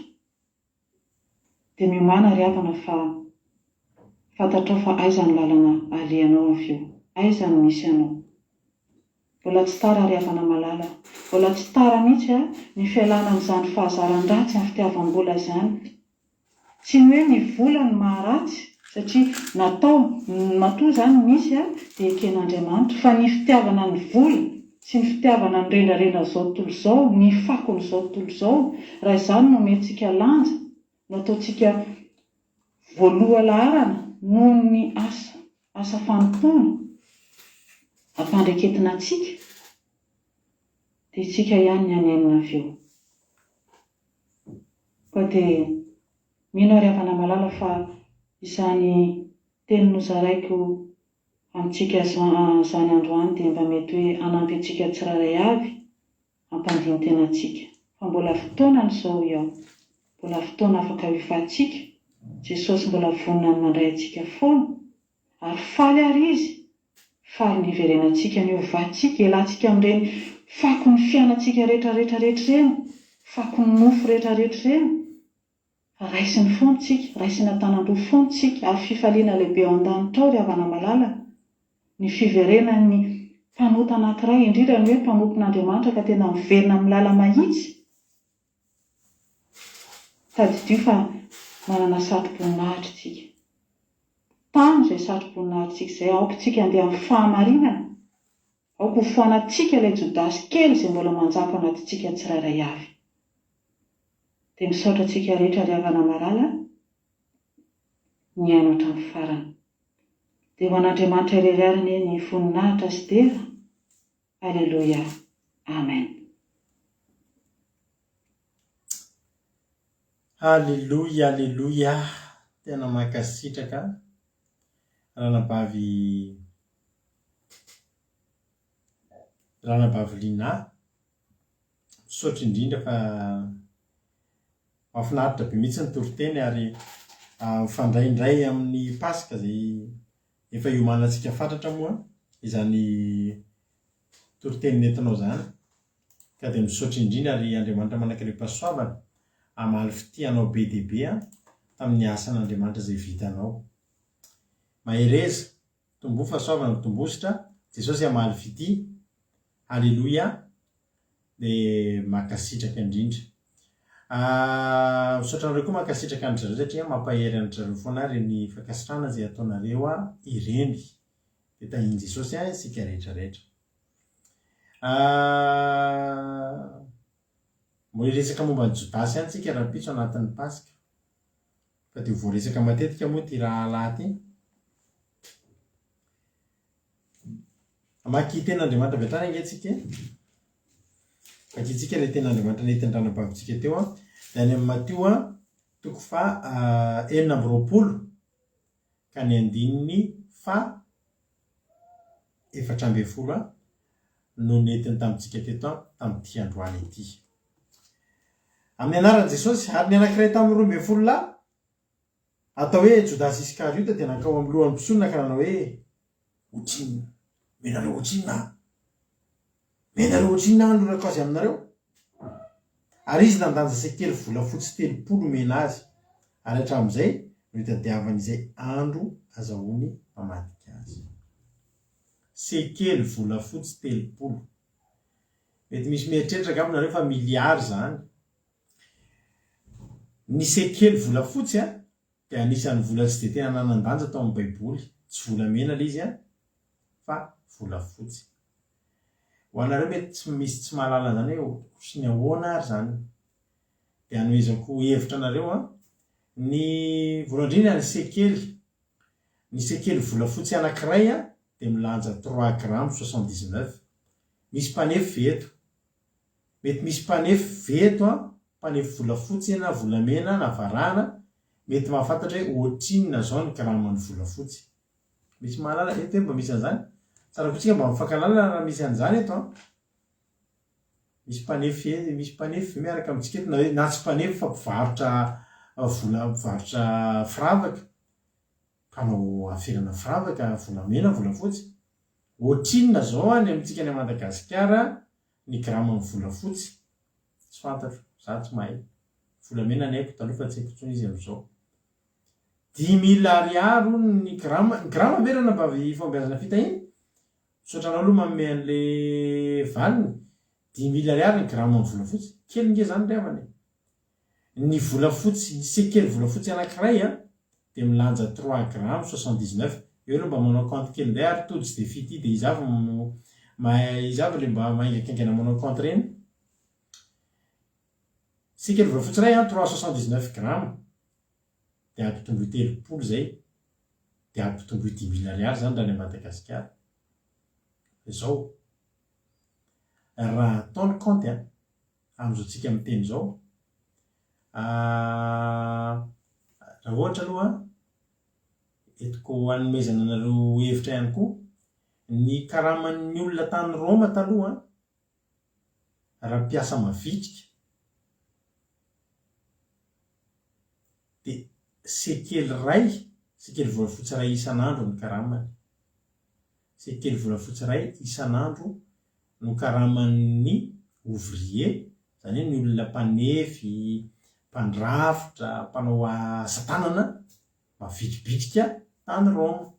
Speaker 4: dia miomana ry havana fa fantatrao fa aiza ny lalana alehanao avy eo, aiza no misy anao. Mbola tsy tara ry havana malala, mbola tsy tara mihitsy ny fialana amin'izany fahazaran-dratsy amin'ny fitiavam-bola izany. Tsy ny hoe mivola ny maharatsy, satria matoa izany misy dia eken'Andriamanitra, fa ny fitiavana ny vola sy ny fitiavana ny rendrarendra izao tontolo izao, ny fakony izao tontolo izao, raha izany no omentsika lanja, no ataontsika voaloha laharana noho ny asa fanompona ampandreketina antsika, dia isika ihany ny hanenina avy eo. Koa dia mino ry havana malala fa izany teny nozaraiko amintsika izany androany dia mba mety hoe hanampy antsika tsiraray avy hampandiny tena antsika. Fa mbola fotoana izao iaho, mbola fotoana afaka hifahantsika. Jesosy mbola vonona ny mandray antsika foana, ary faly ary izy, faly ny iverenantsika, ny hovatsika, ialatsika amin'ireny fako ny fiainantsika rehetrarehetra ireny, fako ny mofo rehetrarehetra ireny. Raisiny fontsika, raisina tanandroa fontsika, ary fifaliana lehibe ao an-danitra ao ry havana malala. Ny fiverenan'ny mpanota anankiray, indrindra ny hoe mpanompon'Andriamanitra ka tena miverina amin'ny lala mahitsy. Tadidio fa manana satroboninahitra tsika. Tany izay satroboninahitra tsika izay, aoka tsika handeha amin'ny fahamarinana, aoka ho foanantsika ilay Jodasy kely izay mbola manjaka anatintsika tsiraray avy. Dia misaotra antsika rehetra ry havana malala, ny aino hatramin'ny farany. Dia ho an'Andriamanitra irery ny voninahitra sy dera. Alleluia. Amen.
Speaker 5: Alleluia, alleluia. Tena mankasitraka ranabavy Lina. Misaotra indrindra fa mahafinaritra be mihitsy ny toriteny ary mifandray indray amin'ny Pasika izay efa iomanantsika fantatra moa izany toriteny nentinao izany. Ka dia misaotra indrindra ary Andriamanitra manankareo pasoavana hamaly fitianao be dia be tamin'ny asan'Andriamanitra izay vitanao. Mahereza, tombo fahasoavana tombositra, Jesosy hamaly fity. Alleluia. Dia mankasitraka indrindra. Misaotra anareo koa mankasitraka an'izareo satria mampahery an'izareo foana ireny fankasitrahana izay ataonareo ireny. Dia tahiany Jesosy isika rehetrarehetra. Resaka momba ny Jodasy ihany tsika raha-pitso anatin'ny Pasika. Fa dia voaresaka matetika moa ty rahalahy ty. Maki ten'Andriamanitra avy hatrany antsika. Fakitsika ilay ten'Andriamanitra nentin'ny ranabavitsika teo dia any amin'ny Mateo 4:20 ka ny 9:4 no nentiny tamintsika teto tamin'ity androany ity. Amin'ny anaran'i Jesosy ary ny anankiray tamin'ny 12 lahy atao hoe Jodasy Iskariota dia nankao amin'ny lohan'ny mpisonina ka nanao hoe otsinina. Menareo otsinina. Menareo otsinina ny lorako azy aminareo. Ary izy nandanja sekely volafotsy 30 mena azy. Ary hatramin'izay no hitadiavan'izay andro azahoany mamadika azy. Sekely volafotsy 30. Mety misy mieritreritra angambonareo fa miliary zany. Ny sekely volafotsy dia anisan'ny vola tsy dia tena nanan-danja tao amin'ny Baiboly. Tsy volamena ilay izy fa volafotsy. Ho anareo mety tsy misy tsy mahalala zany hoe sy ny ahoana ary zany. Dia anoezako hevitra anareo ny voalohany ny sekely. Ny sekely volafotsy anankiray dia milanja 3 grammes 79. Misy mpanefy veto. Mety misy mpanefy veto mpanefy volafotsy na volamena na varahana mety mahafantatra hoe ohatrinona zao ny gramman'ny volafotsy. Misy mahalala eto mba misy an'izany. Tsara kotsika mba mifankalala raha misy an'izany eto Misy mpanefy miaraka amintsika eto na tsy mpanefy fa mpivarotra firavaka. Mpanao aferana firavaka volamena volafotsy. Ohatrinona zao any amintsika any Madagasikara ny gramman'ny volafotsy. Tsy fantatro, za tsy mahay. Volamena ny haiko taloha fa tsy haiko intsony izy amin'izao. 10,000 ariary ny gramma. Ny gramma verana bavy fombiazana fitahiny. Misaotra anao aloha manome an'ilay valiny. 10,000 ariary ny gramman'ny volafotsy. Kely nge zany revany. Ny volafotsy, ny sekely volafotsy anankiray dia milanja 3 grammes 79. Eo aloha mba manao compte kely indray ary tody tsy dia fity dia izavy ilay mba maingakaingana manao compte reny. Sekely volafotsy iray 379 grammes. Dia ampitondroy 30 zay. Dia ampitondroy 10,000 ariary zany raha ny Madagasikara. Izao. Raha ataony compte amin'izao tsika miteny izao. Raha ohatra aloha etiko hanomezana anareo hevitra ihany koa. Ny karaman'ny olona tany Roma taloha raha mpiasa mavitrika dia sekely ray, sekely volafotsy ray isan'andro ny karamany. Sekely volafotsy ray isan'andro no karaman'ny ouvrier, zany hoe ny olona mpanefy, mpandrafitra, mpanao asa tanana mavitribitrika tany Roma.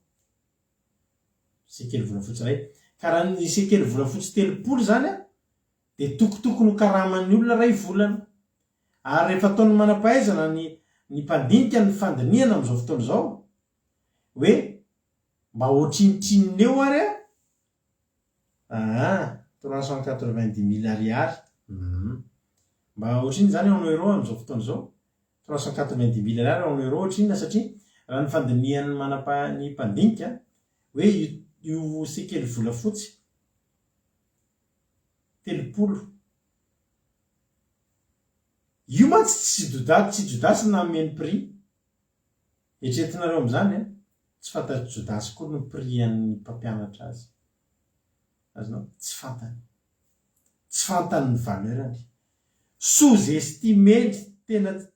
Speaker 5: Sekely volafotsy ray. Ka raha ny sekely volafotsy 30 zany dia tokotokony ho karaman'ny olona ray volana. Ary rehefa ataony manam-pahaizana ny mpandinika ny fandiniana amin'izao fotoana izao hoe mba ohatrinitrininy eo ary 390,000 ariary. Mba ohatriny zany en euro amin'izao fotoana izao 390,000 ariary en euro ohatrinina satria raha ny fandinian'ny ny mpandinika hoe io sekely volafotsy 30 io mantsy tsy jodasy nameny prix etretinareo am'izany a tsy fantatry jodasy koa no prix an'ny mpampianatra azy azonao tsy fantany ny valeurany sous-estimé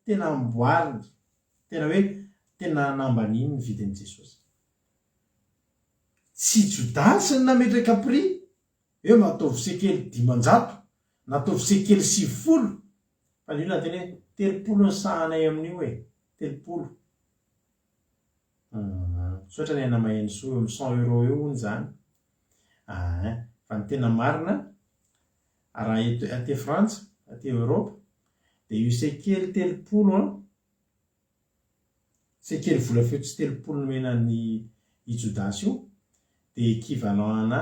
Speaker 5: tena amboariny tena hoe tena nambaniny ny vidin'i Jesosy tsy jodasy ny nametraka prix eo nataovy sekely 500 nataovy sekely 70 fa io na tena hoe 30 ny sahanay amin'io hoe 30 sotra ny aina maheno soa eo amin'ny 100 € eo ony zany fa ny tena marina raha aty Frantsa aty Europe de io sekely 30 sekely volafotsy 30 no menany i jodasy io de équivalent-na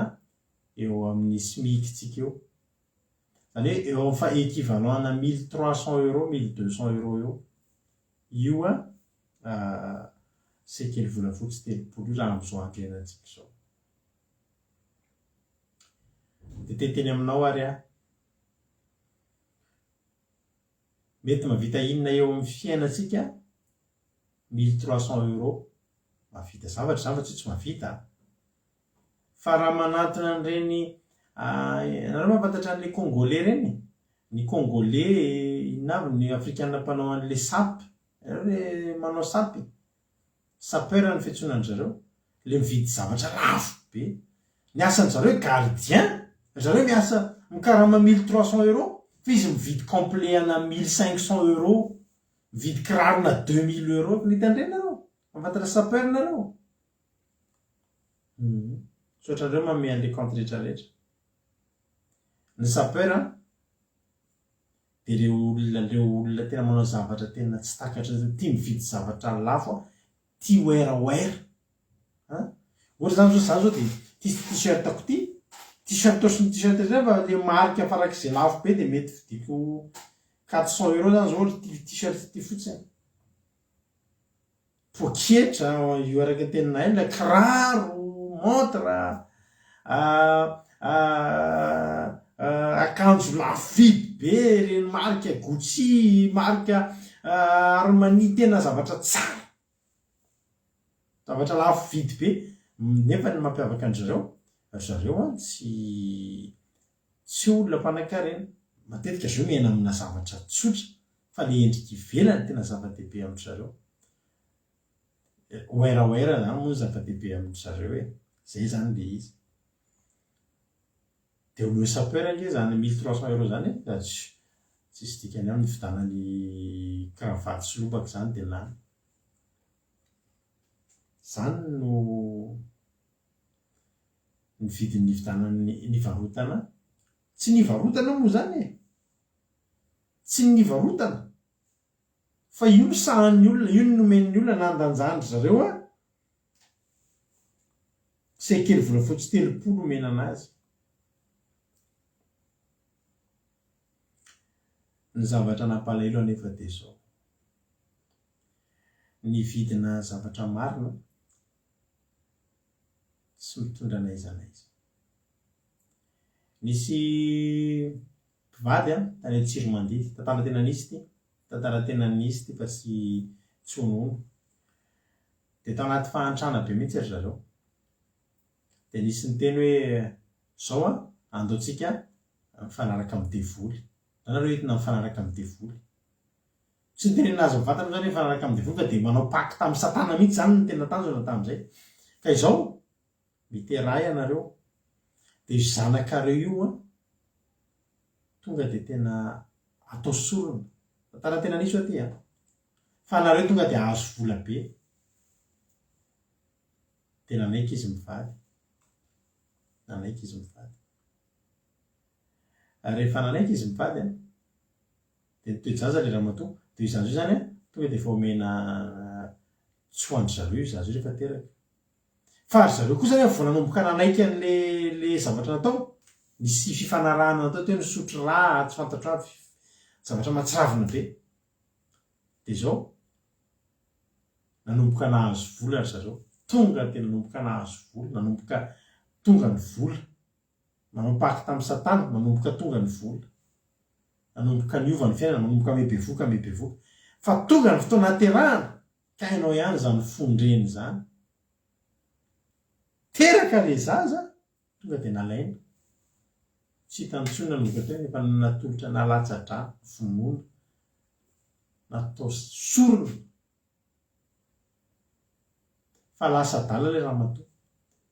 Speaker 5: eo amin'ny SMIC-tsika eo zany hoe eo fa équivalent-na 1300 € 1200 € eo io sekely volafotsy 30 io raha am'izao andrenantsika zao de teteny aminao ary mety mavita inona eo amin'ny fiainatsika 1300 € mavita zavatra tsy mavita fa raha manatona an'ireny nareo mampatatra an'le congolais reny ny congolais inavy ny afrikanina mpanao an'le sapy le manao sapy sapeur ny fiantsoana zareo le mividy zavatra lafo be ny asan'ny zareo gardien zareo miasa mikarama 1300 € fa izy mividy complet ana 1500 € mividy kirarona 2000 € fa nitandrenareo mafantatra sapeur nareo soatrandreo manome an'le compte rehetrarehetra ny sapeur de reo olona tena manao zavatra tena tsy takatra tia mividy zavatra lafo tia oeraoera ohatra zany zao de t-shirt ako t-shirt tosiny t-shirt zay fa le marika farak'izay lafo be de mety vidiko 400 € zany zao t-shirt ty fotsiny poketra io araka teninay la kiraro montre akanjo lafo vidy be reny marika Gucci marika Armani tena zavatra tsara zavatra lafo vidy be nefa ny mampiavaka an'zareo tsy olona mpanan-karena matetika zao miaina amina zavatra tsotra fa le endriky ivelany tena zava-dehibe amin'zareo oeraoera zany moa zava-dehibe amin'zareo hoe zay zany le izy de eo sapeur nge zany 1300 € zany tsisy dikany amin'ny fidanany cravaty sy lobaka zany de lany zany no ny vidin'ny vidanany ny varotana tsy ny varotana moa zany tsy ny varotana fa io no sahan'ny olona io no nomen'ny olona nandanjandry zareo sekely volafotsy 30 mena anazy ny zavatra nampalahelo anefa de zao ny vidina zavatra marina tsy mitondra naiza nisy mpivady tany Antsiromandidy tantara tena nisy ty fa tsy onono de tao anaty fahantrana be mihitsy ry zareo de nisy ny teny hoe zao andaotsika mifanaraka amin'ny devoly nareo entina mifanaraka amin'ny devoly tsy nitenena azy mivantana zany mifanaraka amin'ny devoly fa de manao pacte amin'ny satana mihitsy zany ny tena tanjona tam'izay ka izao miteray anareo de zanakareo io tonga de tena atao sorona tantara tena nisy aty fa nareo tonga de ahazo vola be de nanaiky izy mivady rehefa nanaiky izy mivady de nitoejaza le ramatoa de izany zany tonga de faomena tsy hoandry zareo io zazy rehefa teraka fa ry zareo koa zany voananomboka nanaiky an'le zavatra natao nisy fifanarahana natao teo nisotro raha tsy fantatro zavatra matsiravina be de zao nanomboka nahazo vola ry zareo tonga de nanomboka nahazo vola nanomboka tonga ny vola manao pacte amin'ny satana nanomboka tonga ny vola nanomboka niova ny fiainana, manomboka mebevoka fa tonga ny fotoana aterahana ka hainao ihany zany fondreny zany teraka le zaza tonga de nalaina tsy hitantsona nanomboka teny efa natolotra nalatsatra finoana natao sorona fa lasa dala le ramatoa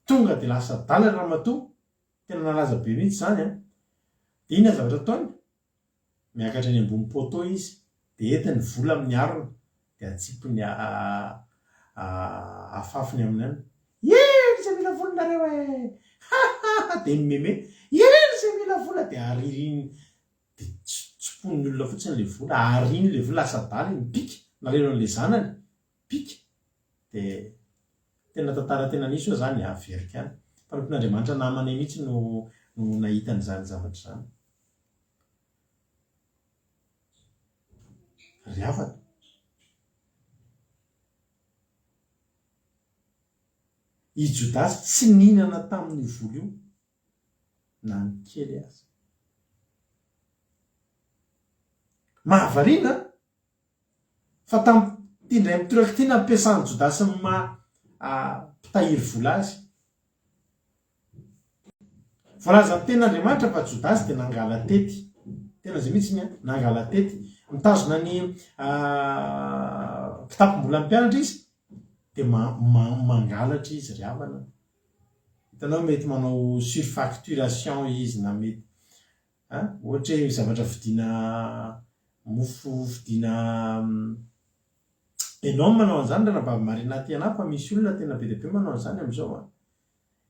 Speaker 5: tonga de lasa dala le ramatoa tena nalaza be mihitsy zany a de ina zavatra ataony miakatra ny ambony poto izy de entiny vola amin'ny arona de atsipony afafiny amin'ny any zay mila volinareo de mimeme zay mila vola de aririny de tsipony olona fotsiny le vola ariny le vola lasa dala iny pika nalelon'le zanany pika de tena tantara tena nisy eo zany averika any fa nompon'Andriamanitra namana mihitsy no nahitany zany zavatra zany ry havana i Jodasy tsy nihinana tamin'ny vola io na ny kely azy mahavariana fa tam'tindray mitoraka ty nampiasany Jodasy mpitahiry vola azy voalaza ny ten'Andriamanitra fa Jodasy de nangala tety tena zay mihitsy nangala tety mitazona ny kitapom-bola mpianatra izy de mangalatra izy ry havana hitanao mety manao surfacturation izy na mety ohatra hoe zavatra vidina mofo vidina enao manao an'izany raha baba marina ty anahy fa misy olona tena be dia be manao an'izany am'izao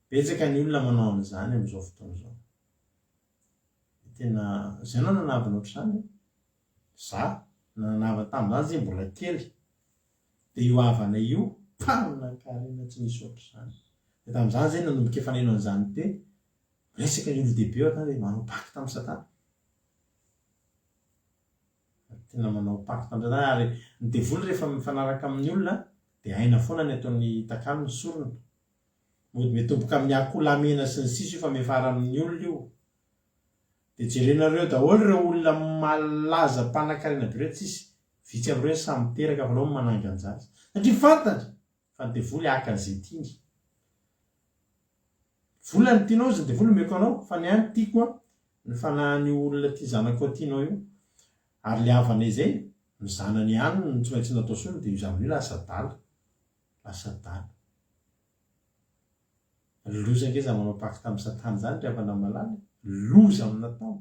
Speaker 5: betsaka ny olona manao an'izany am'izao fotoana izao tena zay anao nanavina ohatr'izany za nanava tamin'izany zay mbola kely de io havana io panina karena tsy nisy ohatr'izany de tamin'izany zay nanomboka efa neno an'izany te resaka ny olo-dehibe eo atany manao paky tamin'ny Satana tena manao paky tamin'ny Satana ary ny devoly rehefa mifanaraka amin'ny olona de aina foana ny ataony takalo ny sorona mody metomboka amin'ny akolamena sy ny sisa io fa mefara amin'ny olona io de jerenareo daholo reo olona malaza mpanan-karena be reo tsisy vitsy am'ireo samy teraka fa lao mananga anjazy satria fantatra fa ny devoly aka an'izay tiany vola ny tianao izy ny devoly meko anao fa ny any tiako ny fanahy olona ty zanako tianao io ary le havana izay ny zanany ihany ny tsy maintsy natao sony de io zanany io lasa dala loza nge za manao paky tamin'ny Satana zany ry havana malala loza aminatao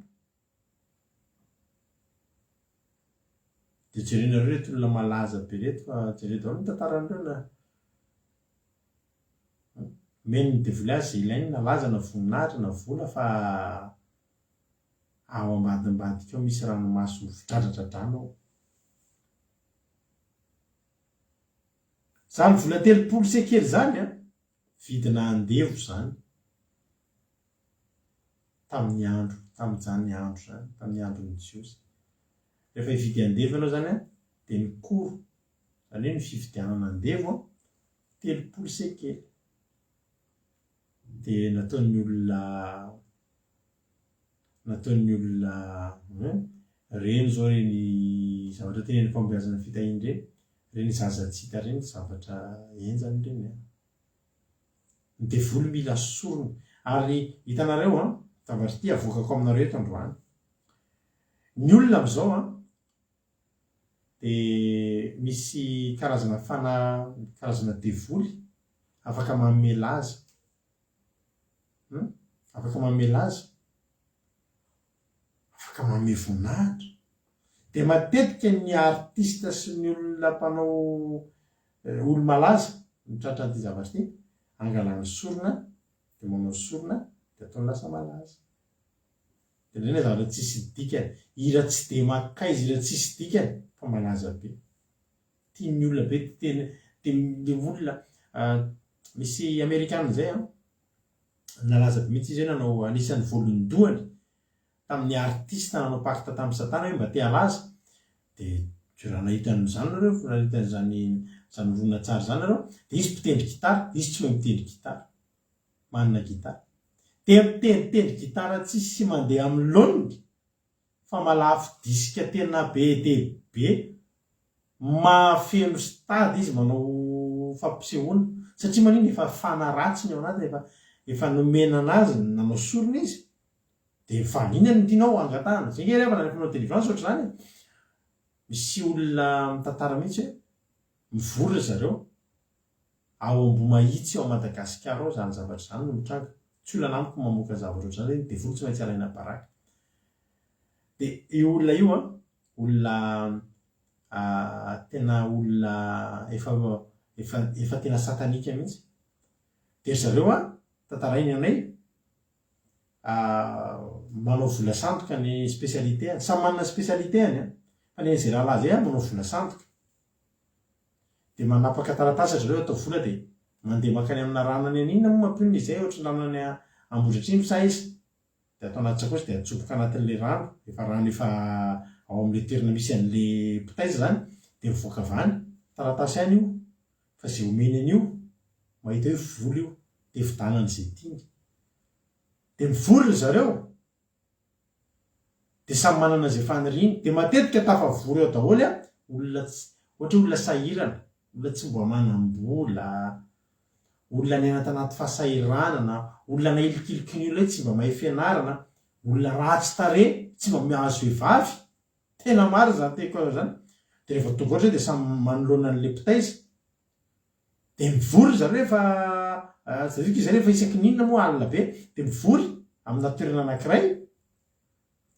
Speaker 5: de jerenareo reto olona malaza be reto fa jere daholo ny tantaran'ireo na meny ny devoly azy zay ilainy nalaza na voninahitra na vola fa ao ambadimbadika ao misy ranomaso fidradradradrano ao zany vola 30 sekely zany vidina andevo zany tamin'ny andro tamin'izany andro zany tamin'ny andron'ny Jiosy rehefa hividy andevo anao zany de ny koro zany hoe ny fividianana andevo 30 sekely de nataon'ny olona reny zao reny zavatra teneny fambeazana fitahiny reny zazatsita reny zavatra enjany reny ny devoly mila sorona ary hitanareo zavatra ty avokako aminareo eto androany ny olona am'izao de misy karazana devoly afaka mamela azy afaka mame voninahitra de matetika ny artista sy ny olona mpanao olo malaza mitratra an'ity zavatra ty angalany sorona de manao sorona de ataony lasa malaza de reny zavatra tsisy dikany ira tsy de makaizy ira tsisy dikany fa malaza be tiany olona be de olona misy amerikanina zay nalaza be mihitsy izy hoe nanao anisan'ny volondohany tamin'ny artista nanao pakta tamin'ny Satana hoe mba te halaza de raha nahitany zany nareo nahitany zany voninahitsara zany nareo de izy mpitendry gitara izy tsy mahay mitendry gitara manana gitara de mitendry gitara tsisy mandeha amin'ny laoniny fa malafo disika tena be dia be, mafeno stady izy manao fampisehoana satria maniny efa fanaratsiny ao anaty efa nomena anazy nanao sorona izy dia vanina ny tianao angatahana. Zay nge rehefa nanao délivrance ohatr' zany misy olona mitantara mihitsy hoe mivory zareo ao Ambomahitsy ao Madagasikara ao zany zavatra zany no mitranga. Tsy olona namiko mamoaka zavatra ohatr'izany hoe devoly tsy maintsy alaina baraka. Dia io olona io olona tena olona efa tena satanika mihitsy. Dia zareo tantarainy anay manao vola sandoka ny spécialité, samy manana spécialité any fa ny zay rahalahy zay manao vola sandoka. Dia manapaka taratasy zareo atao vola dia mandeha makany amina ranany an'inona moa mampionina izay ohatry ny ranany Ambohidratrimo sa izy dia atao anaty sakosy dia atsofoka anatin'ilay rano efa ao amin'ilay toerana misy an'ilay potaiza zany dia mivoaka avany taratasy any io fa zay omeny an'io mahita hoe vola io dia vidanan'izay tiany dia mivory zareo dia samy manana izay faniriany. Dia matetika tafavory eo daholo olona ohatra olona sahirana, olona tsy mbola manam-bola, olona ny anaty fahasahiranana, olona nahilikiliky ny olona tsy mba mahay fianarana, olona ratsy tarehy tsy mba mahazo vehivavy, tena maro zany teko zany. Dia rehefa tonga ohatry dia samy manoloana an'ilay potaiza dia mivory zareo rehefa isaky ninona moa alina be dia mivory amina toerana anankiray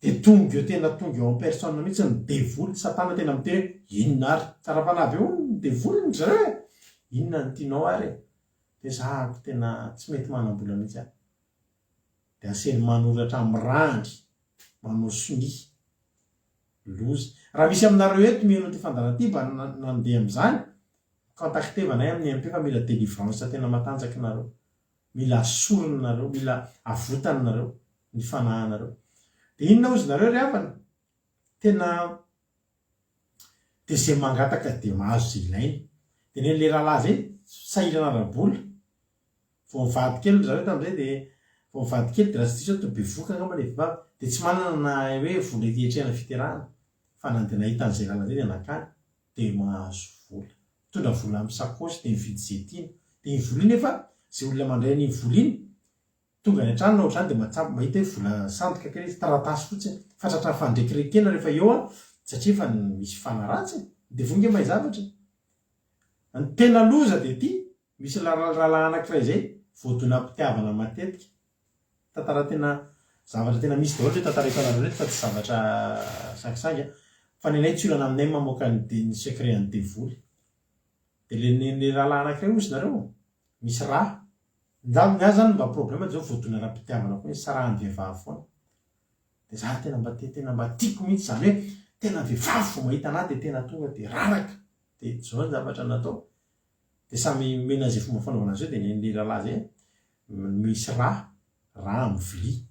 Speaker 5: dia tonga eo tena tonga eo en personne mihitsy ny devoly. Satana tena miteny inona ary tsara-panahy be io ny devoly ny zareo inona ny tianao ary dia zahako tena tsy mety manam-bola mihitsy aho. Dia aseny manoratra mirandry manao soni lozy. Raha misy aminareo eto mihaino ty fandarana ty mba nandeha amin'izany contactevanay amin'ny MP fa mila délivrance tena matanjaka nareo, mila asorina nareo, mila avotana nareo ny fanahinareo. Dia inona ozy nareo ry havana tena dia zay mangataka dia mahazo zay ilainy. Dia nen'ilay rahalahy zay sahirana ara-bola vao mivady kely zareo tamin'izay dia vao mivady kely dia raha tsy diso to bevoka angamba ilay vehivavy dia tsy manana na hoe vola ety fiterahana fa nandeha nahita an'izay rahalahy zay dia nakany dia mahazo vola, mitondra vola amin'ny sakosy dia mividy izay tiany. Dia iny vola iny efa izay olona mandray an'iny vola iny tonga any an-trano na ohatr'izany dia mahatsapa mahita hoe vola sandoka kely izy taratasy fotsiny fa tratra fandrekirekena rehefa eo satria efa misy fanaratsy dia vonge mahay zavatra. Ny tena loza dia ty misy rahalahy anankiray zay voadona mpitiavana matetika tantara tena zavatra tena misy daholo hoe tantarako anareo reto fa tsy zavatra sangisangy fa ny anay tsy olana aminay mamoaka ny secret ny devoly. Dia le rahalahy anankiray ozy nareo misy raha ny azy zany mba problema zao voadona raha-pitiavana koa izy sarahany vehivavy foana. Dia za tena mba tiako mihitsy zany hoe tena vehivavy vao mahita anahy dia tena tonga dia raraka dia zao ny zavatra natao. Dia samy mena zay fomba fanaovana azy io dia ny rahalahy zay misy raha amin'ny vilia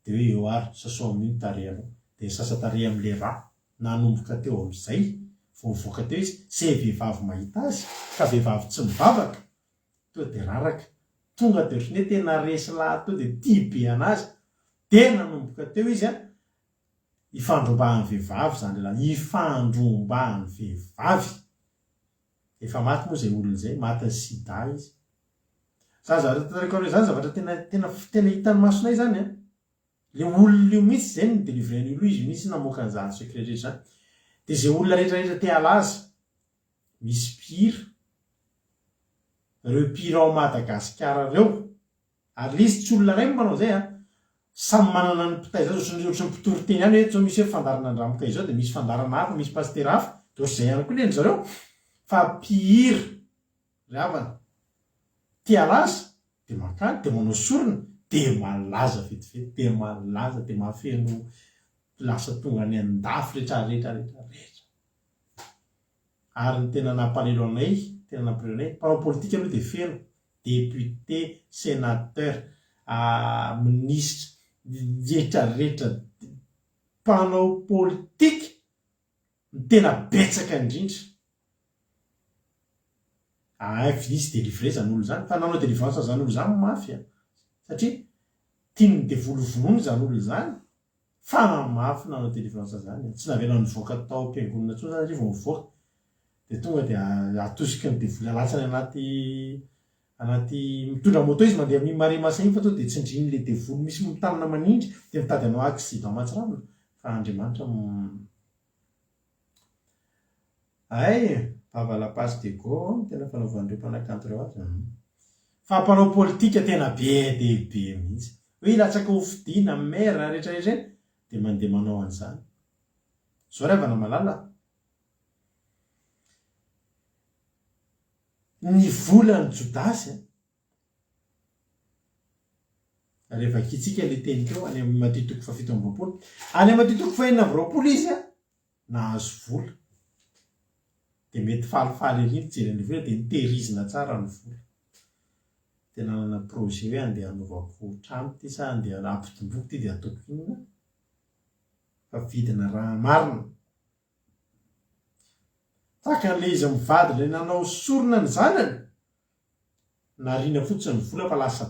Speaker 5: dia hoe eo ary sasoa amin'iny tarehanao dia sasa tarehy amin'ilay raha nanomboka teo amin'izay vao mivoaka teo izy zay vehivavy mahita azy ka vehivavy tsy mivavaka to dia raraka tonga dia ohatrany hoe tena resy lahy to dia tia be anazy dia nanomboka teo izy ifandrombahany vehivavy zany lehilahy, ifandrombahany vehivavy. Efa maty moa zay olona zay, maty ny sida izy. Zany zavatra tena hitany masonay zany le olona io mihitsy zay ny délivrer olo izy mihitsy namoaka an'izany secret rehetra zany. Dia zay olona rehetrarehetra te halaza misy mpihira reo mpihira ao Madagasikara reo ary le izy tsy olona ray manao zay samy manana ny mpitaiza azy ohatrany mpitory teny any hoe tsao misy hoe fandarana andramokay izao dia misy fandarana hafa, misy pasteur hafa dia ohatr'izay ihany koa leny zareo fa mpihira ry havana tia halaza dia makany dia manao sorona dia malaza vetivety dia malaza dia mahafeno lasa tonga any an-dafy rehetra ary ny tena nampalelo anay mpanao politika aloha dia feno député, sénateur, ministre rehetrarehetra mpanao politika ny tena betsaka indrindra. Izy délivrer zany olo zany fa nanao délivrance zany olo zany mafy satria tiany dia volovonono zany olo zany fa mafy nanao téléfrance zany tsy navela nivoaka tao am-piangonana tsony zany vao mivoaka de tonga de atosiky ny devoly alatsany anaty mitondra moto izy mandeha amin'ny mare masina iny fa to de tsindriny le devoly misy mitanana manindry de mitady anao accident mahatsirana fa Andriamanitra ay bava la passe de go tena fanaovandreo mpanakanto reo azy fa mpanao politika tena be dehibe mihitsy hoe ilatsaka ho fidiana maire rehetrarehetra de mandeha manao an'izany zao revana malala ny volany Jodasy rehefa kitsika le teny teo any amin'ny matitoko fa 7 any matitoko fa 9 izy nahazo vola de mety falifaly ery mijery vola de nitehirizina tsara ny vola de nanana projet hoe andeha anaovako trano ty sa andeha ampitomboky ty de ataoko inona fa vidina raha marina takan'le izy mivady le nanao sorona ny zanany narina fotsiny ny vola fa lasa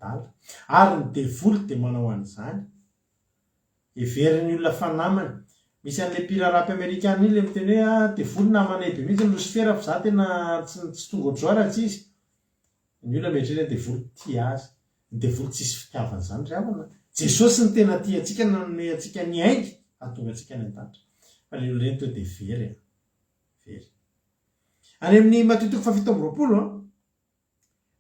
Speaker 5: dala ary ny devoly de manao an'izany everiny olona fanamany misy an'le mpirarapy amerikana iny le miteny hoe devoly namanay be mihitsy Lucifer fa za tena tsy tonga ohatr' zao ratsy izy ny olona mietrany devoly tia azy ny devoly tsisy fitiavana zany ry havana Jesosy ny tena tia atsika nanome atsika ny aingy ahatonga atsika ny an-danitra fa le olo reny to de very any amin'ny matitoko fa 7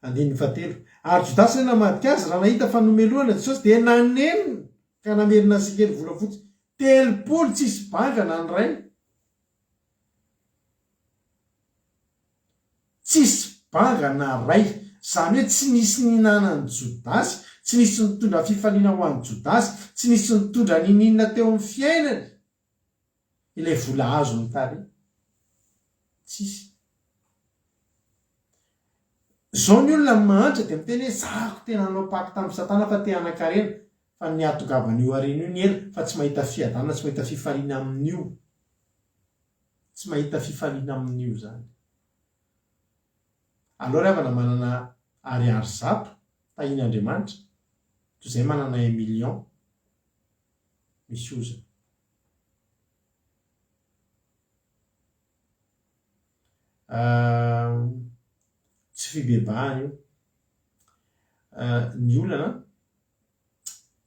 Speaker 5: 7 ary Jodasy namadika azy raha nahita fanomeloana Jesosy de nanenina ka namerina sikely volafotsy 3 tsisy bangana ny ray tsisy bangana ray zany hoe tsy nisy ninanany Jodasy tsy nisy nitondra fifaliana ho an'ny Jodasy tsy nisy nitondra nininana teo amin'ny fiainany ilay vola azo ny tary tsisy zao ny olona mahantra de miteny hoe zako tena nanao paky tamin'ny Satana fa te hanan-karena fa ny atogavany io arena io ny ela fa tsy mahita fiadana tsy mahita fifaliana amin'io tsy mahita fifaliana amin'io zany aloha ravana manana ariary zato tahin'Andriamanitra toy izay manana 1 million misy ozana tsy fibebahana io ny olana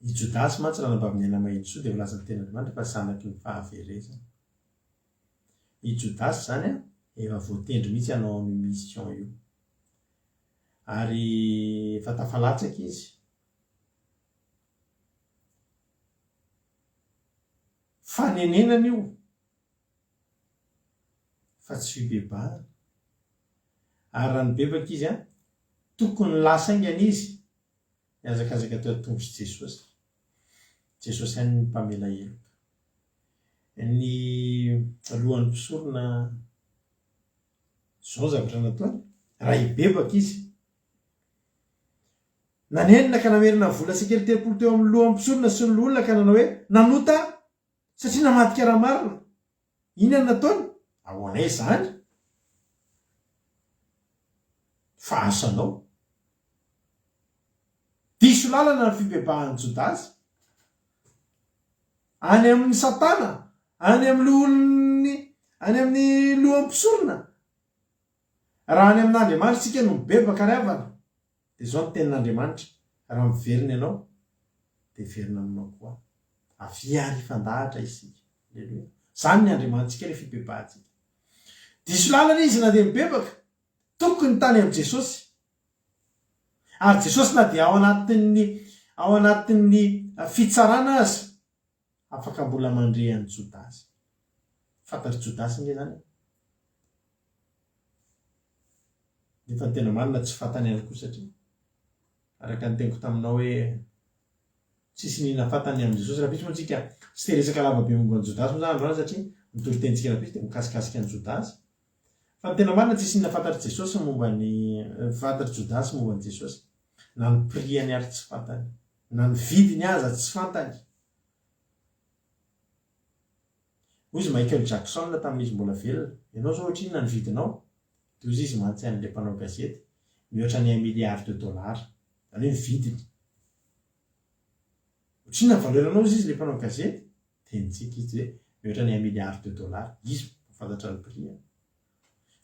Speaker 5: i Jodasy mantsy raha nabavy ny aina mahitsy soa de volazan'ny ten'Andriamanitra fa sanaky ny fahaverezana i Jodasy zany efa voatendry mihitsy hanao amin'ny mission io ary efa tafalatsaka izy fanenenana io fa tsy fibebahana ary raha nibebaka izy tokony lasaingana izy miazakazaka teo tongotsy Jesosy any ny mpamela heloka ny lohan'ny mpisorona zao zavatra nataony raha ibebaka izy nanenina ka namerina vola sikely 3 teo amin'ny lohan'ny mpisorona sy ny loholona ka nanao hoe nanota satria namadika raha marina inona nataony ahoanay zany fa asanao diso lalana ny fibebahan'ny Jodasy any amin'ny Satana any amin'ny lohan'ny mpisorona raha any amin'Andriamanitra tsika no mibebaka ry havana de zao ny tenin'Andriamanitra raha miverina ianao de verina aminao koa aviary fandahatra isika aleluia zany ny Andriamanitsika le fibebahantsika diso lalana izy na de mibebaka tokony tany amin'ny Jesosy ary Jesosy na dia ao anatin'ny fitsarana azy afaka mbola mandrehan'ny Jodasy fantatry Jodasy nge zany nefa ny tena marina tsy fantany ihany koa satria araka ny teniko taminao hoe tsisy nina fantany amin'ny Jesosy raha pisy moa tsika tsy teresaka lavabe momba ny Jodasy moa zany androany satria mitoro-tenitsika raha pisy de mikasikasika ny Jodasy fa ny tena marina tsisy nina fantatry Jesosy momba ny fantatry Jodasy momba ny Jesosy na ny priany ary tsy fantany na ny vidiny aza tsy fantany hoy izy Michael Jackson tamin'izy mbola velona ianao zao ohatrinona ny vidinao de hoy izy mantsy an'le mpanao gazety mihoatra ny $1 milliard zany hoe ny vidiny otrina valeranao izy le mpanao gazety tenitsika izy hoe mihoatra ny $1,000,000 izy fantatra ny prix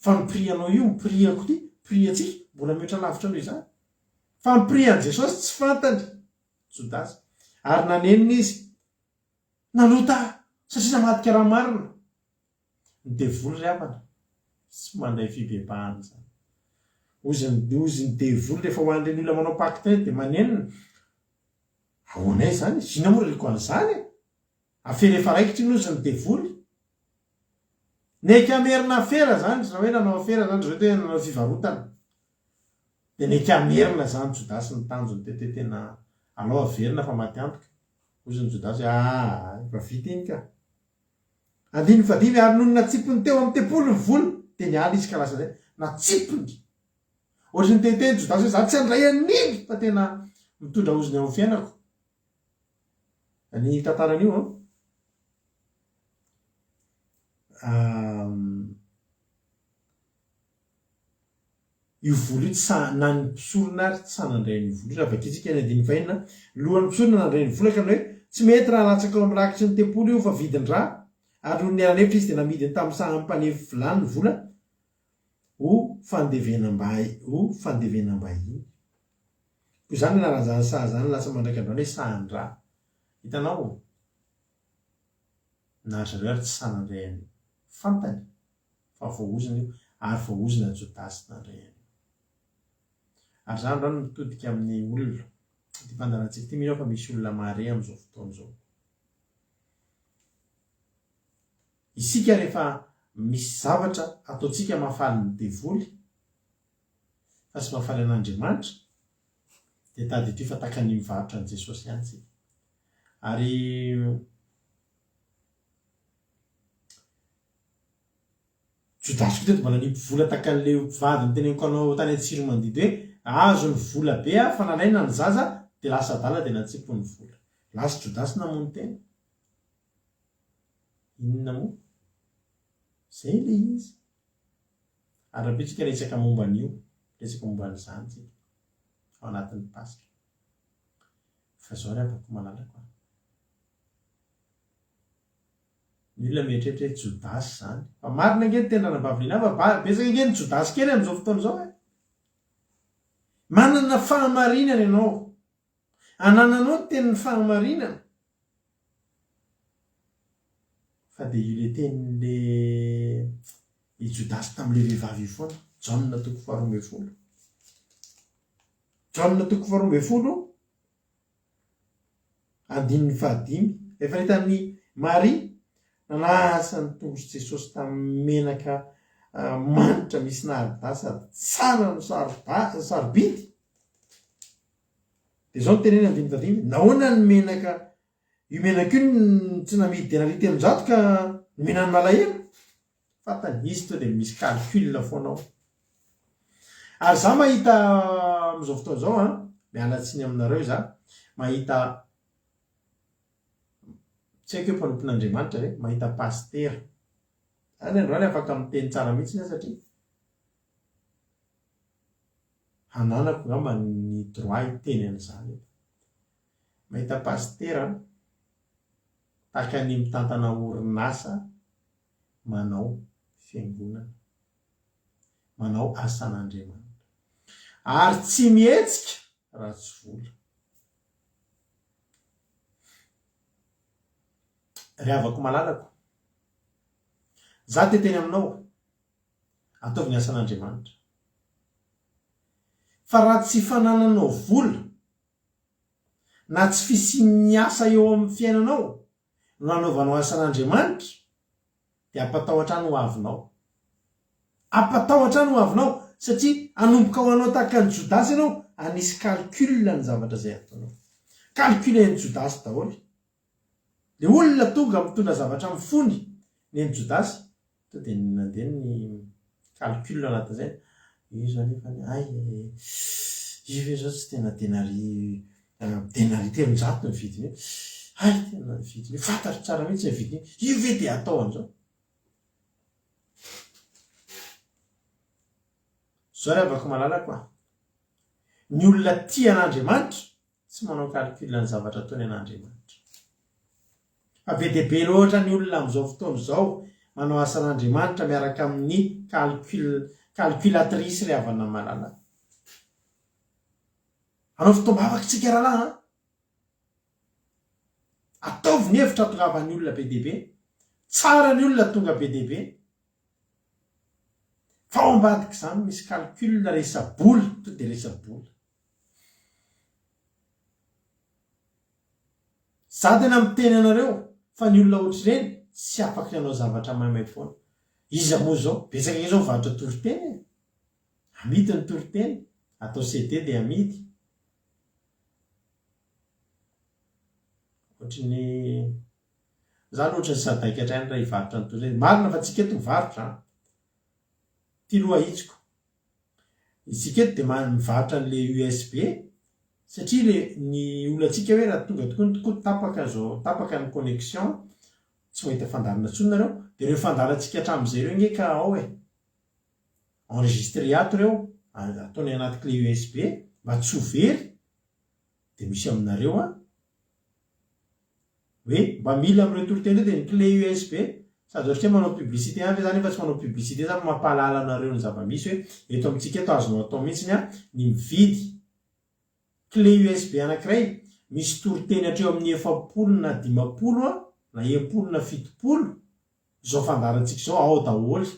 Speaker 5: fa ny prix anao io ny prix ako ty prix atsika mbola mihoatra lavitra anao izany fa ny prix an Jesosy tsy fantany Jodasy ary nanenina izy nanota satria namadika raha marina ny devoly ry havana tsy mandray fibebahana zany ozy ny devoly rehefa ho an'ireny olona manao pacte dia manenina ahoanay zany zina moa reliko an'izany afera efa raikitra iny ozy ny devoly nekamerina afera zany raha hoe nanao afera zany zao hoe nanao fivarotana dia nekamerina zany Jodasy ny tanjony tete tena alao averina fa maty antoka ozy ny Jodasy efa vita iny ka andiny fadimy ary noho natsipony teo amin'ny tepolo ny vola dia niala izy ka lasa zay natsipony ohatry ny teteny Jodasy hoe za tsy andray an'iny fa tena mitondra oziny ao fiainako ny tantaran'io io vola io tsy na ny mpisorona ary tsy sanandray ny vola raha vakitsika ny andiny fahinana lohan'ny mpisorona nandray ny vola ka hoe tsy mety raha latsaka ao amin'ny rakitry ny tempolo io fa vidiny raha ary noho ny aranevitra izy dia namidiny tamin'ny sahampanefy vilany ny vola ho fandevenam-bahiny koa zany naranjany saha zany lasa mandraiky androany hoe sahan-draha hitanao na zareo ary tsy sanandray any fantany fa voaozina io ary voaozina Jodasy nandray any ary zany rano mitodika amin'ny olona ty mpandarantsika ty mino fa misy olona mare amin'izao fotoana izao isika rehefa misy zavatra ataontsika mahafaly ny devoly fa tsy mahafaly an'Andriamanitra dia tady ity fa takany mivarotra an' Jesosy ihany tsika ary Jodasy koa teto mbola nivola takan'le mpivady miteneniko anao tany Antsiro mandidy hoe azo ny vola be fa nalaina ny zaza dia lasa adala dia natsipo ny vola lasa Jodasy namono tena inona moa zay le izy ary rapetsika resaka momba an'io resaka momba an'izany tsika ao anatin'ny pasika fa zao ry afaka malalako ny olona mieritreritra hoe Jodasy zany fa marina angeny tena nabaviliana fa besaka angeny Jodasy kely amin'izao fotoana izao manana fahamarinana ianao anananao ny tenin'ny fahamarinana fa dia io le tenin'le i Jodasy tamin'le vehivavy io foana Jaona toko 12 Jaona toko 12 andininy 15 efa hitan'ny Maria nanasa ny tongotsy Jesosy tamin'ny menaka manitra misy naharidasy sady tsara no sarobidy dia zao ny teneny andiny 15 nahoana ny menaka io menaka io tsy namidy denari 300 ka nomenany malahelo fantany izy to dia misy calcul foanao ary za mahita amin'izao fotoana izao mialatsiny aminareo za mahita tsy haiko hoe mpanompon'Andriamanitra re mahita pastera any androany afaka miteny tsara mihitsy na satria hananako ngamba ny droit hiteny an'izany mahita pastera takany mitantana orinasa manao fiangonana manao asan'Andriamanitra ary tsy mihetsika raha tsy vola ry havako malalako za teteny aminao ataovy ny asan'Andriamanitra fa raha tsy fanananao vola na tsy fisian'ny asa eo amin'ny fiainanao no nanaovanao asan'Andriamanitra dia apatahotra ny ho avinao apatahotra ny ho avinao satria anomboka ho anao takan'ny Jodasy ianao anisy calcul ny zavatra zay ataonao calcul ny Jodasy daholo le olona tonga mitondra zavatra amin'ny fony ny eny Jodasy to dia nandeha ny calcul anatin'izay io zany efa io ve zao tsy tena denari 300 ny vidiny tena ny vidiny fantatro tsara mihitsy ny vidiny io ve dia atao an'izao zao ry havako malalako ny olona tia an'Andriamanitra tsy manao calcul ny zavatra ataony an'Andriamanitra fa be deaibe loatra ny olona am'izao fotoana zao manao asan'andriamanitra miaraka amin'ny calculatrice ry havana malala anao fotoam-bavaky tsika rahalahy ataovy ny hevitra tongavan'ny olona be deaibe tsara ny olona tonga be deaibe fa ao ambadika izany misy calcul resaboly to de resaboly za tena miteny anareo fa ny olona ohatry reny tsy afaky anao zavatra maimaifoana iza moa zao betsaka izao vatra toriteny amidy ny toriteny atao CD de amidy ohatrany za loatra ny sadaika hatrany raha hivarotra ny toriteny marina fa tsika eto mivarotra ty loha itsiko isika eto de mivarotra n'le USB satria le ny olantsika hoe raha tonga tokoa tapaka ny connexion tsy mahita fandarana tsony nareo de reo fandarantsika hatramin'izay reo nge ka ao enregistré ato reo ataony anaty clé USB mba tsy ho very de misy aminareo hoe mba mila am'ireo toriteny de ny clé USB sady ohatria manao publicité fa zany efa tsy manao publicité zany mampahalala anareo ny zava-misy hoe eto amintsika eto azonao atao mihitsiny ny mividy clé USB anankiray misy toriteny hatreo amin'ny 40 na 50 na 70 na 70 zao fandarantsika zao ao daholy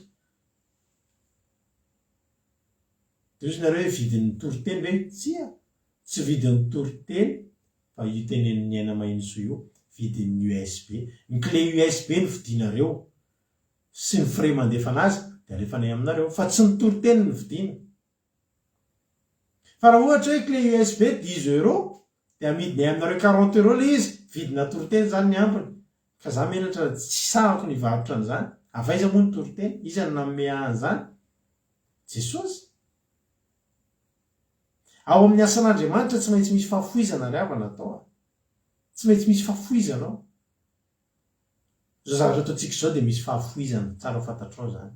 Speaker 5: de izy nareo hoe vidin'ny toriteny ve tsy vidin'ny toriteny fa io tenenin'ny aina mahitsy io vidin'ny USB ny clé USB ny vidinareo sy ny frais mandefa anazy de alefanay aminareo fa tsy ny toriteny ny vidina fa raha ohatra hoe clé USB 10 € de amidinay aminareo 40 € le izy vidina toriteny zany ny ampiny ka za menatra tsy sahako ny varotra an'izany avaiza moa ny toriteny izany nanome an'izany jesosy ao amin'ny asan'andriamanitra tsy maintsy misy fahafoizana ry havana atao tsy maintsy misy fahafoizana ao zao zavatra ataontsika zao de misy fahafoizana tsara fantatrao zany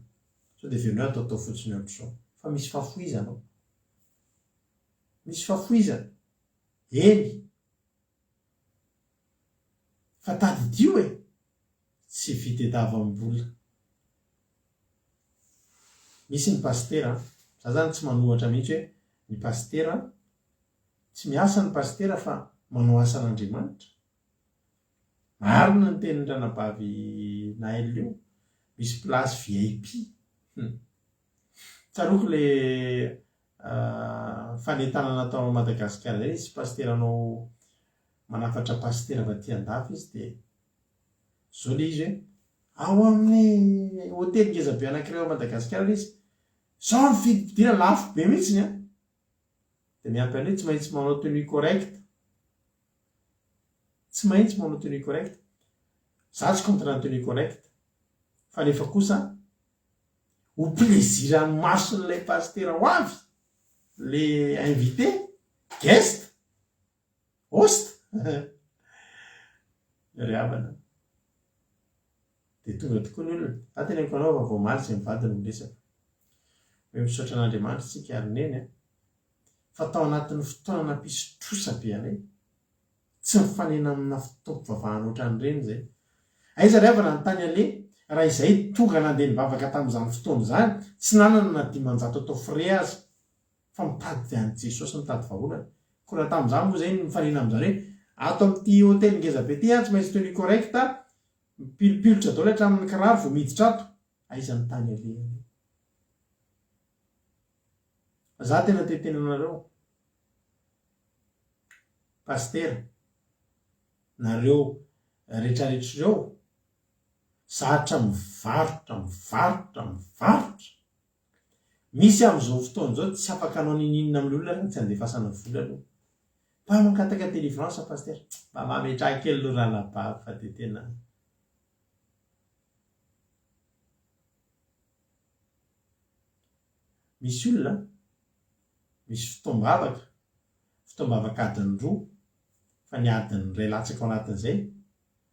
Speaker 5: sao de venao atao fotsiny ohatr'izao fa misy fahafoizana ao misy fahafoizana eny fa tadidio tsy fitediavam-bola misy ny pastera za zany tsy manohatra mihitsy hoe ny pastera tsy miasa ny pastera fa manao asan'andriamanitra marina ny tenin'ny ranabavy Nael io misy place VIP tsaroko le fanentana natao Madagasikara zay izy pastera anao manafatra pastera va ty andafy izy de zao le izy hoe ao amin'ny hôtely ngezabe anankiray Madagasikara le izy sao ny fidipidina lafo be mihitsiny de miampy an'le tsy maintsy manao tenue correct tsy maintsy manao tenue correct za tsy contre ny tenue correct fa nefa kosa ho plaisirany mason'ilay pastera ho avy le invité guest host ry havana de tonga tokoa ny olona za tena niko anao fa voamaly zay mivadiny miresaka hoe misaotra an'andriamanitra tsika ary neny fa tao anatin'ny fotoana nampisotrosa be anay tsy mifanena amina fitaopovavahana ohatran'ireny zay aiza ry havana ny tany ale raha izay tonga nandeha nibavaka tamin'izany fotoana zany tsy nanana na 500 atao frais azy fa mitady any Jesosy mitady vaholana ko raha tamin'izany moa zay mifanena amin'izany hoe ato amin'ity hôtely ngezabe ty tsy maintsy tenue correct pilopilitra dao le hatramin'ny kiraro vao miditra ato aiza ny tany ale za tena tetena anareo pastera nareo rehetrarehetrareo zatra mivarotra misy am'izao fotoana zao tsy afaka anao nininina amin'ny olona tsy andefasana vola aloha mba mankataka délivrance pastera mba mametraha kely lo ranabavy fa de tena misy olona misy fotoam-bavaka adiny roa fa ny adiny ray latsaka ao anatin'izay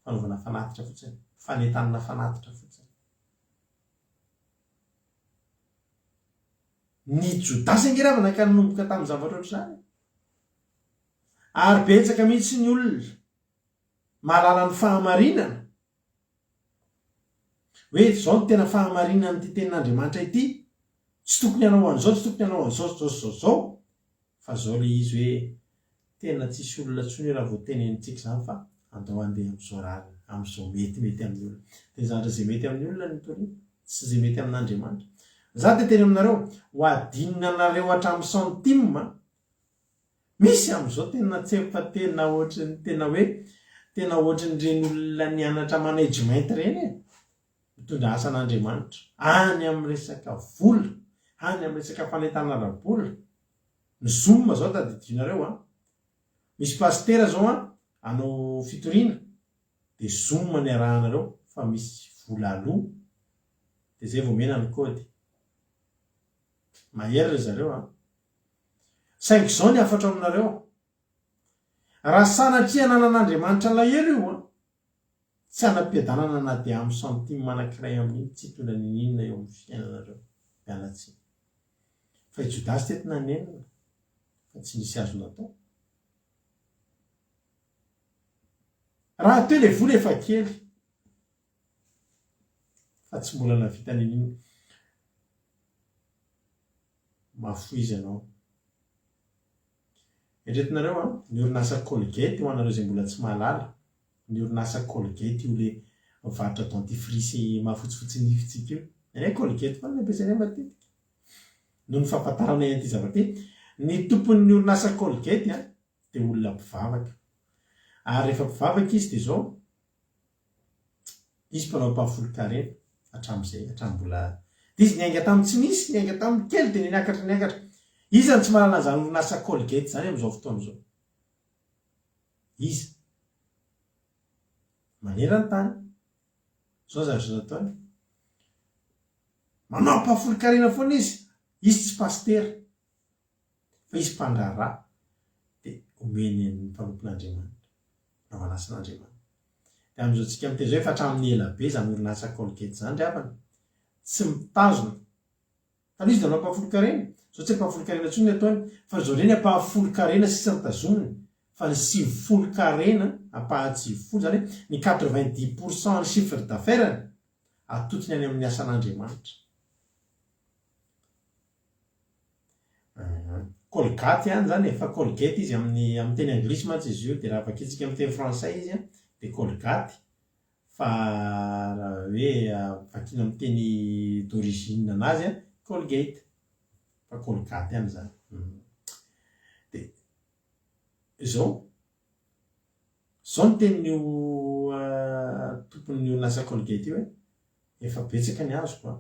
Speaker 5: fanaovana fanatitra fotsiny fanentanana fanatitra fotsiny ny Jodasy angeravana ka nanomboka tamin'ny zavatra ohatr' zany ary betsaka mihitsy ny olona mahalala ny fahamarinana hoe zao no tena fahamarinana n'ity tenin'Andriamanitra ity, tsy tokony hanao an'izao, tsy tokony hanao an'izao fa zao le izy hoe tena tsisy olona tsony raha vao tenenitsika zany fa andao andeha am'izao raha am'izao metimety amin'ny olona de zandra zay mety amin'ny olona ny toriana tsy zay mety amin'Andriamanitra. Za te teny aminareo ho adinina anareo hatramin'ny centime. Misy am'izao tena tsefa tena ohatrany tena hoe tena ohatran'ireny olona nianatra management reny mitondra asan'Andriamanitra any amin'ny resaka vola, any amin'ny resaka fanetana ara-bola. Ny Zoom zao tadidinareo misy pastera zao anao fitoriana de Zoom ny arahanareo fa misy vola aloha de zay vao mena ny kody. Mahery zareo saingy zao ny afatra aminareo raha sanatria nanan'Andriamanitra lahelo io tsy anam-piadanana na dia amin'ny centime manankiray amin'iny tsy hitondra ninina eo amin'ny fiainanareo mialatsiny fa i Jodasy tety nanenina fa tsy nisy azo natao. Raha teo le vola efa kely fa tsy mbola navita ninina mafoy izy anao. Eretinareo ny orinasa Colgate ho anareo zay mbola tsy mahalala, ny orinasa Colgate io le mivarotra dentifrice mahafotsifotsy nifitsika io. Any Colgate fa ny ampiasainay matetika. No ny fahafantaranay an'ity zavatra ity, ny tompon'ny orinasa Colgate de olona mpivavaka. Ary rehefa mpivavaka izy de zao izy mpanao mpahafolo-karena hatramin'izay hatrambola de izy niainga tamin'ny tsy nisy, niainga tamin'ny kely de niakatra. Iza ny tsy manana an'izany orinasa Colgate zany amin'izao fotoana zao? Iza maneran-tany zao zavatra nataony manao mpahafolo-karena foana izy tsy pastera fa izy mpandrarà de omeny ny mpanompon'Andriamanitra nao anasan'Andriamanitra. De amin'izao tsika miteny zao efa hatramin'ny ela be zany orinasa Colgate zany driavana tsy mitazona. Taloha izy nanao mpahafolo-karena, zao tsy mpahafolo-karena tsony ny ataony fa zao reny ampahafolo-karena sisa mitazominy fa ny 90% ampaha-90% zany ny 90% ny chiffre d'affaires atotony any amin'ny asan'Andriamanitra. Colgate zany efa Colgate izy amin'ny teny anglisy mantsy izy io de raha vakitsika amin'ny teny frantsay izy de Colgate fa raha hoe vakina amin'ny teny d'origine anazy Colgate fa Colgate any zany. De zao ny tenin'io tompon'ny orinasa Colgate io efa betsaka ny azoko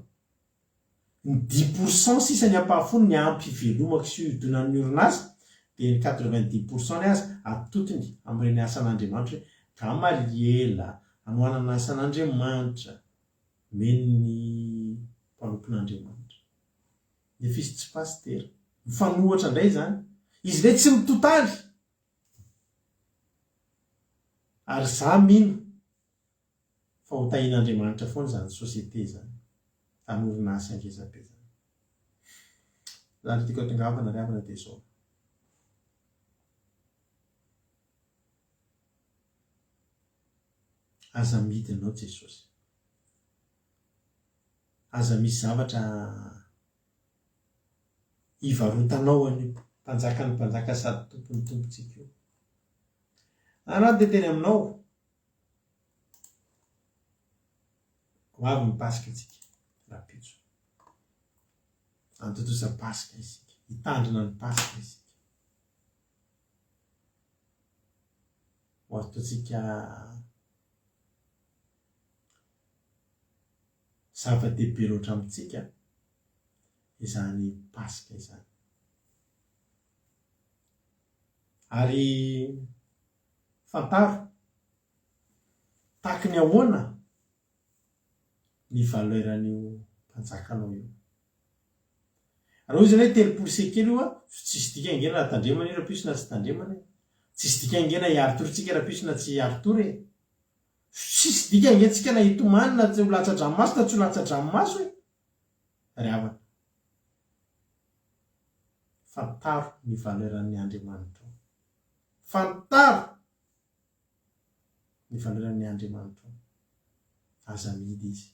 Speaker 5: ny 10% sisa ny ampahafony ny ampy velomako sy idonan'ny orinasa de ny 90% ny azy atotony amin'ireny asan'Andriamanitra ka maliela anohanana asan'Andriamanitra meny ny mpanompon'Andriamanitra. De fisy tsy pastera mifanohatra indray zany izy le tsy mitotaly ary za mino fa ho tahin'Andriamanitra foana zany société zany tany orinasa angezabe zany. Zany tiako atongavana riavana de zao aza midinao Jesosy, aza misy zavatra ivarotanao any mpanjakany mpanjaka sady tompony tompontsika io. Raha de teny aminao ho avy ny pasika tsika rapitso antotosa pasika isika hitandrina ny pasika isika ho ataotsika zava-dehibe loatra amintsika izany pasika izany. Ary fantaro taky ny ahoana ny valeran'io mpanjakanao io. Raha izy hoe telopolo sekely io tsisy dika angena raha tandremana io rapiso na tsy tandremana, tsisy dika angena hiaro torintsika rapiso na tsy hiaro tory, tsisy dika angentsika na hitomany na tsy ho latsa-dranomaso na tsy ho latsa-dranomaso ry havana. Fantaro ny valeran'ny Andriamanitra, fantaro ny valeran'ny Andriamanitra, aza midy izy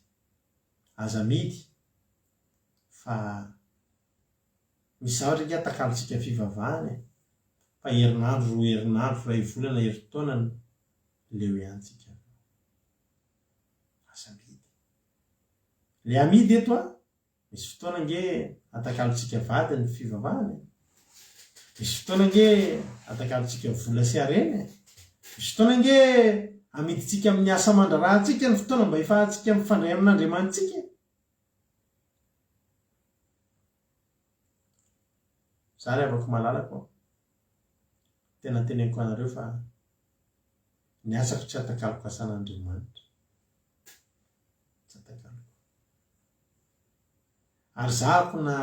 Speaker 5: aza midy fa misy ohatra nge atakalotsika fivavahany fa herinandro roa herinandro ray volana herintaonany leo ihantsika aza midy le amidy eto a misy fotoana nge atakalotsika vady ny fivavahany misy fotoana nge atakalotsika vola sy areny misy fotoana nge amiditsika amin'ny asa mandrarahantsika ny fotoana mba ifahantsika mifandray amin'Andriamanitsika zary avako malalako tena teneniko anareo fa ny asako tsy atakaloko asan'Andriamanitra tsy atakaloko ary zahako na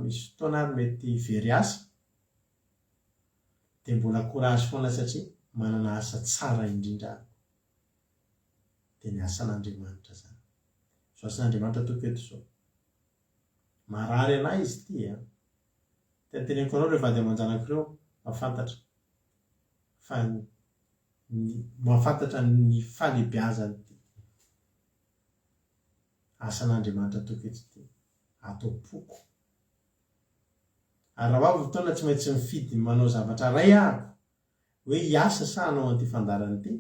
Speaker 5: misy fotoana ary mety very asa de mbola courage foana satria manana asa tsara indrindra de ny asan'Andriamanitra zany so asan'Andriamanitra toko eto zao marary anay izy ty tenteneniko anao reo vady aman-janakireo mahafantatra fa mahafantatra ny falebiazany ty asan'Andriamanitra toko eto ty atao poko ary raha avy fotoana tsy maintsy mifidy manao zavatra ray ahako hoe hiasa sa anao an'ity fandarany ty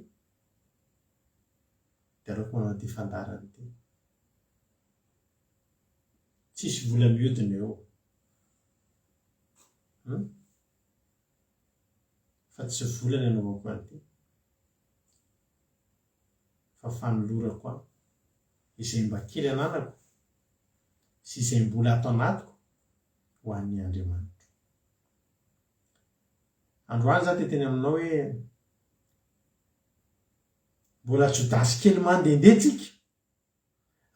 Speaker 5: de aleoko manao an'ity fandarany ty tsisy vola mihodina eo fa tsy volany anaovako an'ity fa fanolorako aho izay mba kely ananako sy izay mbola atao anatiko ho an'ny Andriamanitra androany za teteny aminao hoe mbola Jodasy kely mandehandeha tsika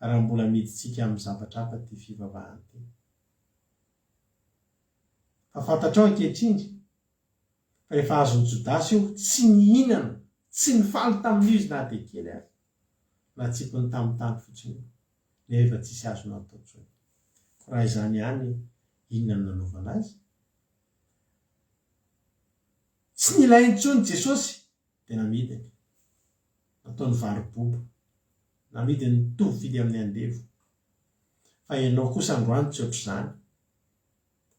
Speaker 5: raha mbola miditsika amin'ny zavatra hafa ty fivavahany ty fa fantatrao ankehitriny fa rehefa azo Jodasy io tsy nihinana tsy nifaly tamin'io izy na de kely ary na tsipony tamin'ny tany fotsiny nefa tsisy azo natao tsony ko raha izany ihany inona nanaovana azy tsy nilainy tsony Jesosy de namidiny nataony varobobo namidiny mitovy fidy amin'ny andevo fa ianao kosa androany tsy ohatr' zany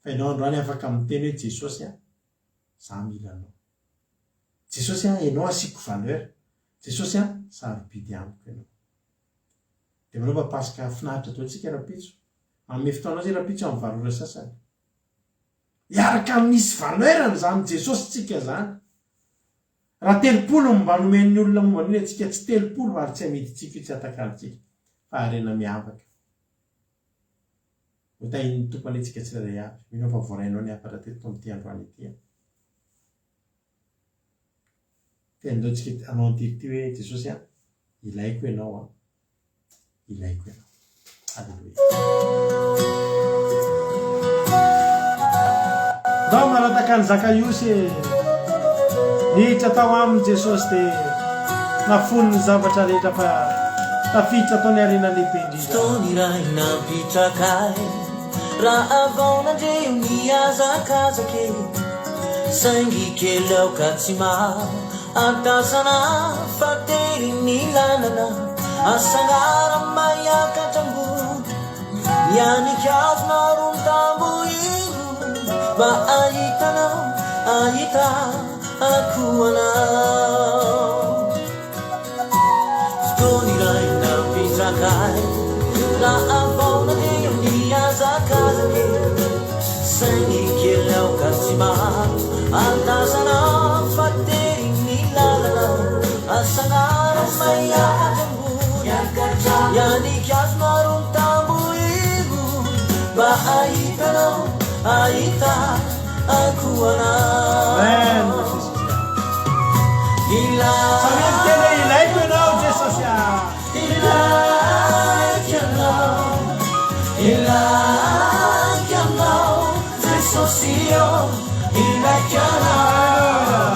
Speaker 5: fa ianao androany afaka miteny hoe Jesosy za mila anao Jesosy ianao asiko valeur Jesosy sarobidy amiko ianao de manao papasika finaritra toatsika rapitso amin'ny fotoanao zay rapitso amin'ny valora sasany iaraka misy valeurany zany Jesosy tsika zany raha telopolo mba nomen'ny olona momba ny atsika tsy telopolo ary tsy amiditsika io tsy atakalitsika fa arena miavaka hotahin'ny tompany tsika tsirairay avy mino fa voarainao ny afatra teto amin'ity androany ity tendaotsika anao an'ity hoe Jesosy ilaiko ianao ilaiko ianao alleluia ndao marataka ny Zakaiosy nihitra tao aminy Jesosy de nafony ny zavatra rehetra fa tafiditra ataony arena lehibe indrindra
Speaker 2: Tony ray napitrakay raha vao nandreo niazakazake saingy kely aoka tsy maro antasana fatery ny lalana asangara maiakatrambody mianikazona ron tamboiro mba ahitanao ahita akuanao Fotoany iray napitrakay raha vao nandreo niazakazake saingy kely aoka tsy maro antasana fatery ny lalana asangara maiakatrambody mianikazona ron tamboiro mba ahitanao ahita akuanao
Speaker 5: Samintene ilaiko ianao Jesosy
Speaker 2: ilaiko ianao Jesosy ilaiko ianao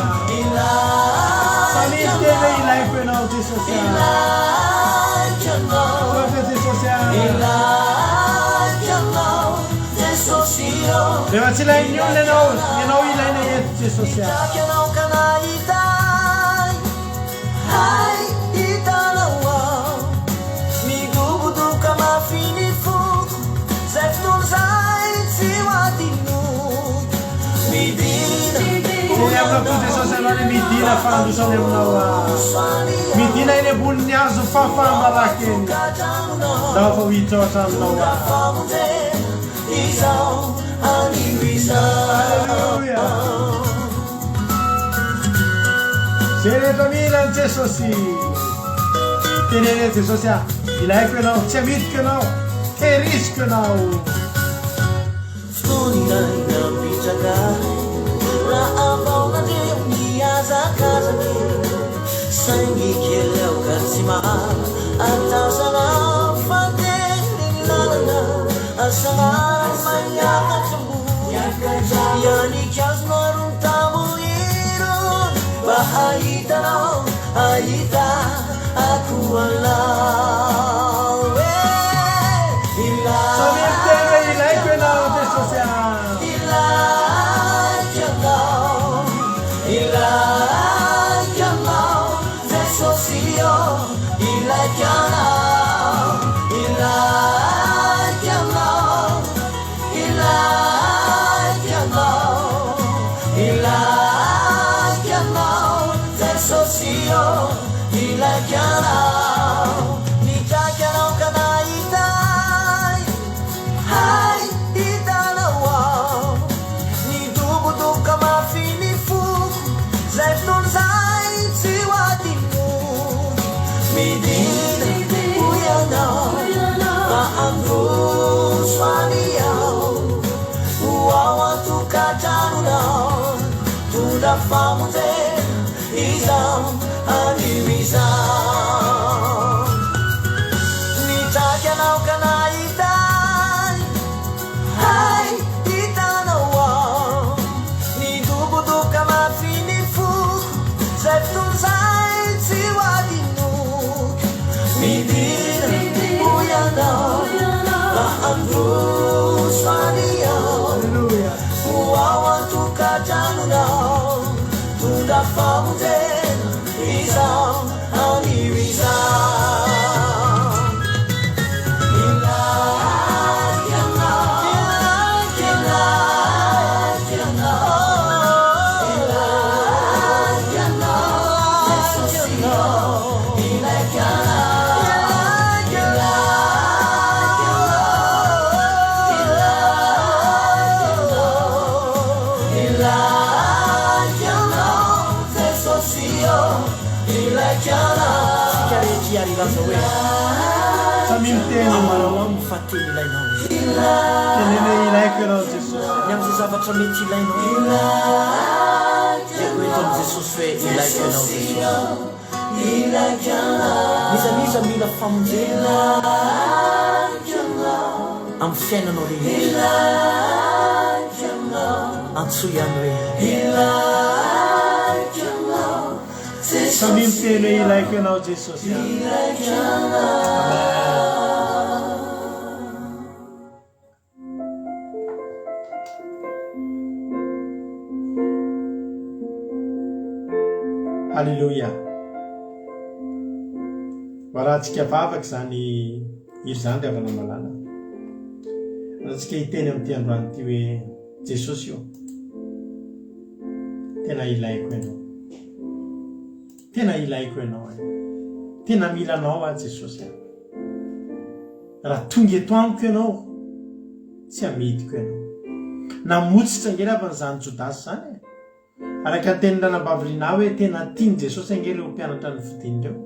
Speaker 5: Samintene ilaiko ianao Jesosy
Speaker 2: ilaiko ianao
Speaker 5: Jesosy
Speaker 2: ilaiko ianao Jesosy
Speaker 5: rehefa tsy ilainy olona ianao ilaina eto Jesosy
Speaker 2: ianao kanahitay hay hitanao ao midobodoka mafy
Speaker 5: aminao koa jesosy anao le midina fandrosany aminao midina eny amboniny azo fafambaraky eny ndao fa hitoatra aminao Alleluia zay rehetra milany jesosy tenene jesosy ilaiko ianao tsy amidiko ianao teriziko ianao
Speaker 2: Fotoana nampitrakary raha avaona dia miazakazany saingy kely aoka tsy mara atazana fandery ny lalana asana maniakatra yanikazona rontamoiro mba hahitanao ahita akoanao
Speaker 5: Samitene ilaiko ianao jesosy Tunda famuze izam animizam Nitaka nao kanaitai hai itanawa Nidubuduka mafinifu Zeftunzai ziwadinuk Midina uyanao Maandrus vaniyao Uawantuka janunao Tunda famuze izam animizam Sami miteny
Speaker 2: Marao mifateny ilainao
Speaker 5: tenene ilaiko ianao jesosy
Speaker 2: ny am'izay zavatra mety ilainao dia koe eto am' jesosy hoe ilaiko ianao jesosy nizaniza mila famonjena amy fiainanao rehetra antsoy ihany hoe
Speaker 5: samy miteny hoe ilaiko ianao jesosy Alleluia Varahantsika vavaky zany iry zany ry avana malala rahantsika hiteny amin'ity androany ity hoe Jesosy io tena ilaiko ianao tena ilaiko ianao tena mila anao Jesosy raha tonga eto amiko ianao tsy amidiko ianao namotsitra angely avy n'izany Jodasy zany araka teny ranam-baviliana hoe tena tiany Jesosy angely ho mpianatra ny fidinireo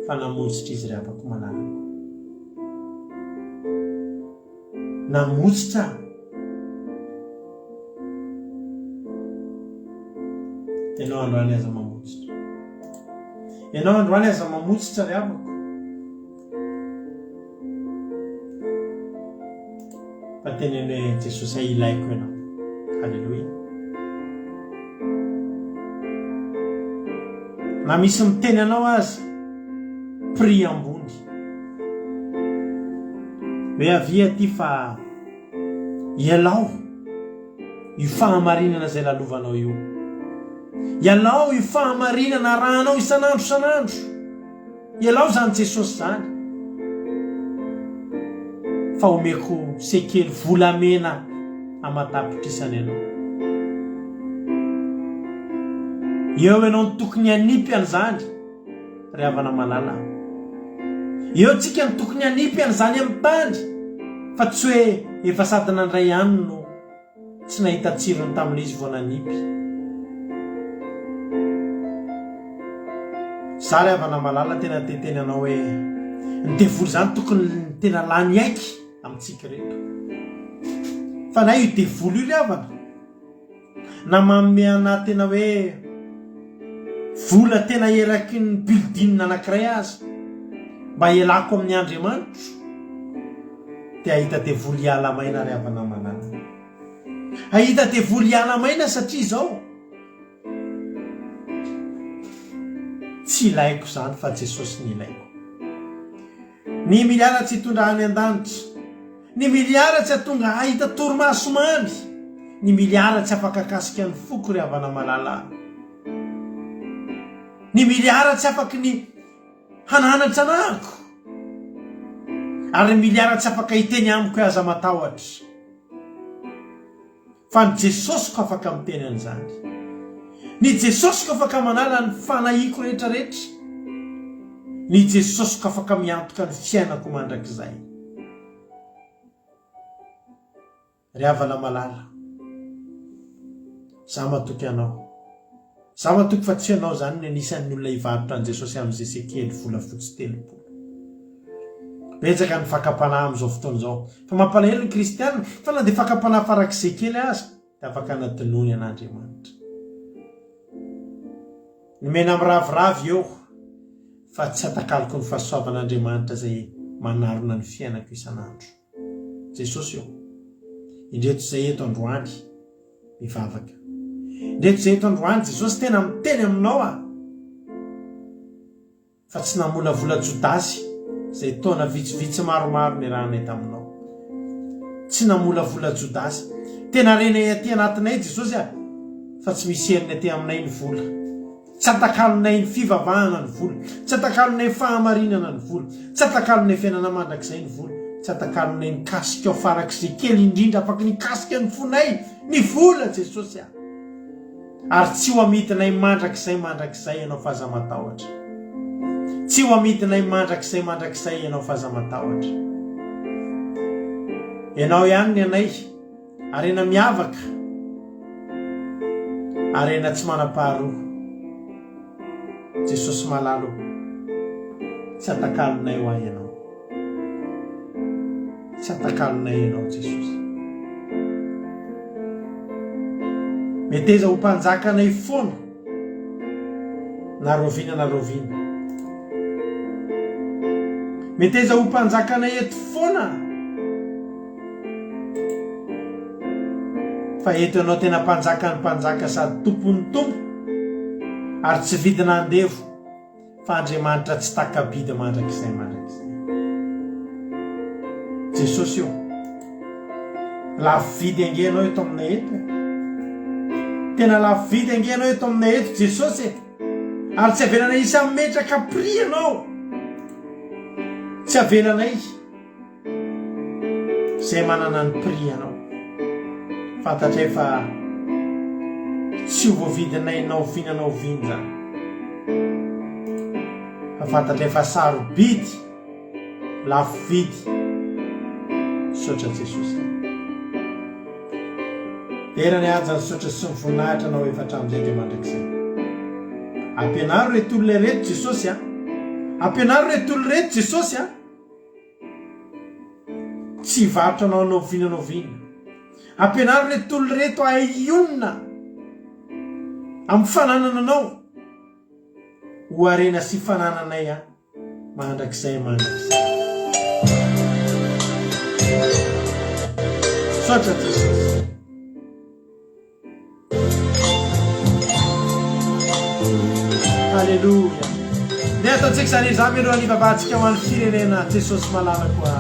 Speaker 5: fa namotsitra izy ry avako manaraka namotsitra ianao androany aza mamotsitra ianao androany aza mamotsitra ry avako fa teneny hoe Jesosy ilaiko ianao Alleluia na misy miteny anao aza pri ambony hoe avia ty fa ialao io fahamarinana zay lalovanao io ialao io fahamarinana rahanao isanandro ialao zany Jesosy zany fa omeko sekely volamena amatapitrisany ianao. Eo ianao ny tokony hanipy an'izany ry havana malala. Eo tsika ny tokony hanipy an'izany amin'ny tany, fa tsy hoe efa sady nandray ihany no tsy nahita tsirony tamin'izy vao nanipy. Za ry havana malala tena teteny anao hoe ny devoly zany tokony tena lany aiky amintsika reto. Fa na io devoly io ry havana na manome ana tena hoe vola tena eraky ny building anankiray azy mba ialako amin'ny Andriamanitra, dia ahita devoly hiala maina ry havana malala. Ahita devoly hiala maina satria izao tsy ilaiko zany fa Jesosy ny ilaiko. Ny miliara tsy hitondra any an-danitra, ny miliara tsy hatonga ahita torimaso mamy, ny miliara tsy afaka akasika ny foko ry havana malala. Ny miliara tsy afaka ny hananatra anako, ary ny miliara tsy afaka hiteny amiko hoe aza matahotra, fa ny Jesosy ko afaka miteny an'izany. Ny Jesosy ko afaka manala ny fanahiko rehetrarehetra. Ny Jesosy ko afaka miantoka ny fiainako mandrakizay. Ry havana malala, za matoky anao. Za matoky fa tsy ianao zany ny anisan'ny olona hivarotra an' Jesosy amin'izay sekely volafotsy 3. Betsaka ny fakapanahy amin'izao fotoana izao. Fa mampalahelo ny kristianina, fa na dia fakapanahy farak'izay kely aza dia afaka anadinoany an'Andriamanitra. Ny mena amin'ny raviravy eo, fa tsy atakaliko ny fahasoavan'Andriamanitra izay manarona ny fiainako isan'andro. Jesosy eo, indreto izay eto androany mivavaka. Indreto izay eto androany Jesosy tena miteny aminao fa tsy namolavola Jodasy izay taona vitsivitsy maromaro ny rahanay taminao. Tsy namolavola Jodasy. Tena renay aty anatinay Jesosy fa tsy misy heriny aty aminay ny vola. Tsy atakalonay ny fivavahana ny vola, tsy atakalonay ny fahamarinana ny vola, tsy atakalonay fiainana mandrakizay ny vola, tsy atakalonay ny kasika ao farak'izay kely indrindra afaka ny kasika ny fonay ny vola Jesosy. Ary tsy ho amitinay mandrakizay ianao fa aza matahotra. Tsy ho amitinay mandrakizay ianao fa aza matahotra. Ianao ihany ny anay, arena miavaka, arena tsy manam-paharoa. Jesosy malalo, tsy atakalonay ho ahy ianao. Tsy atakalonay ianao Jesosy. Meteza ho mpanjakanay foana na roviana. Meteza ho mpanjakanay eto foana, fa eto ianao tena mpanjaka ny mpanjaka sady tompony tompo, ary tsy vidina andevo fa Andriamanitra tsy takabidy mandrakizay. Jesosy io, lafo vidy ange ianao eto aminay eto. Tena lafo vidy ange ianao eto aminay eto Jesosy, ary tsy avelanay isa metraka pri ianao. Tsy avelanay izay manana ny pri ianao. Fantatray fa tsy ho voavidinay naovinanao vinja, fa fantatray fa sarobidy lafo vidy sotra Jesosy. Erany aja ny sotra sy ny voninahitra anao efatra amin'izay dia mandrakizay. Ampianaro reto olona reto Jesosy ampianaro reto olona reto Jesosy tsy hivarotra anao naovinanaoviana. Ampianaro reto olona reto ahionina amin'ny fananana anao ho arena sy fanananay mandrakizay. Sotra Jesosy. Alleluia. Dia ataontsika izany izany aloha ny vavantsika ho an'ny firenena Jesosy malala koa.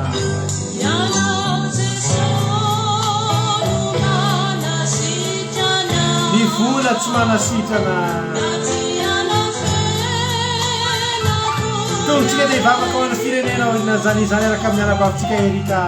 Speaker 5: Ny vola tsy manasitrana. Tongotsika dia hivavaka ho an'ny firenena zany izany araka amin'ny anabavintsika Erika.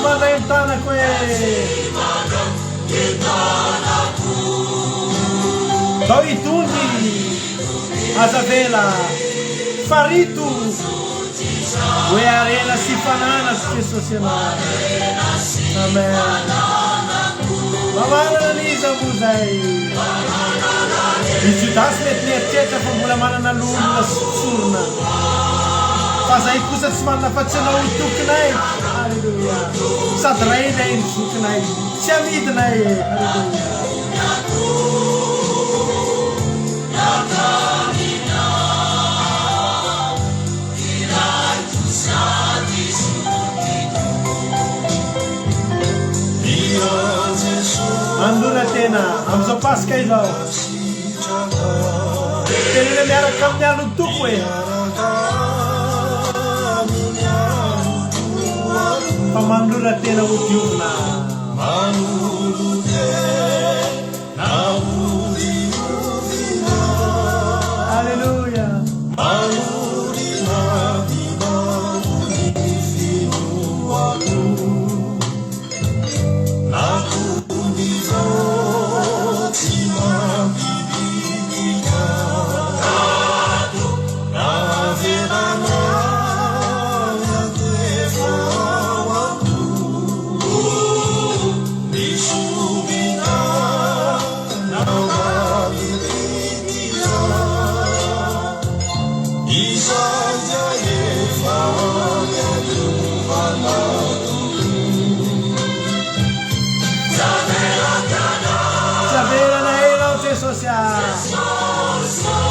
Speaker 5: mandray ny tanako e tao itony azavela farito hoe arena sy fanana sy Jesosy anao amen mamanana niza mo zay ny Judasy mety nieritreritra fa mbola manana lolona sorona fa zay kosa tsy manana fa tsy anao tokonay alleluia sady rainay ny zokinay tsy amidinay alleluia andona tena amizao pasika izao tenena miaraka amin'ny alony toko e fa mandona tena ho diovina alleluia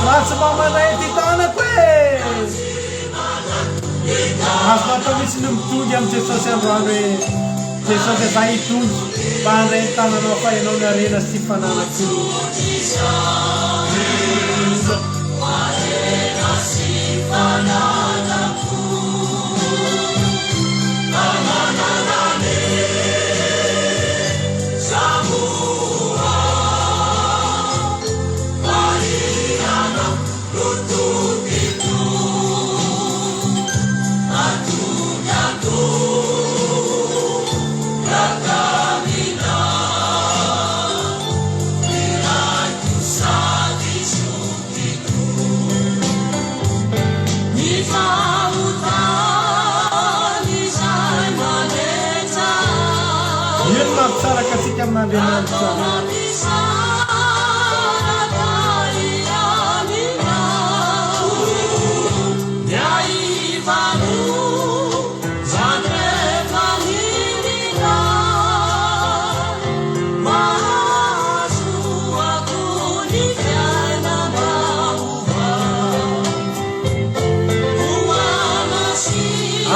Speaker 5: Ratsy mamanay ty tanako e azo atao misy ny mitongy amin'ny Jesosy androany hoe Jesosy zay itongy mba handray ny tananao fa ianao ny arena sy fananako Kasih amin'Andriamanitra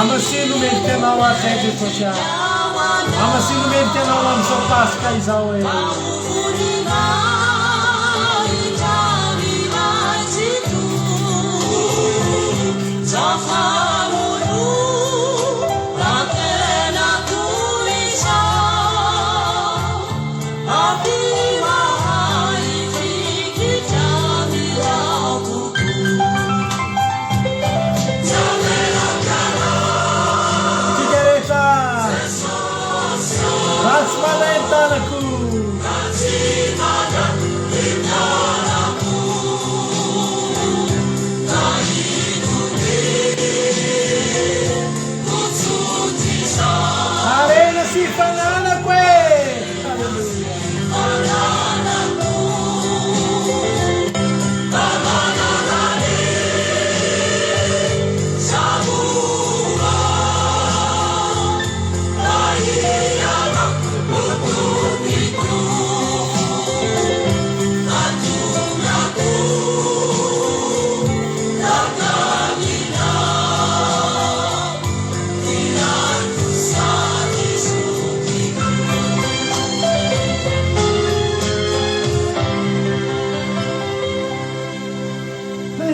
Speaker 5: amasino mety anao aty Jesosy amasino mety anao amizao pasika izao e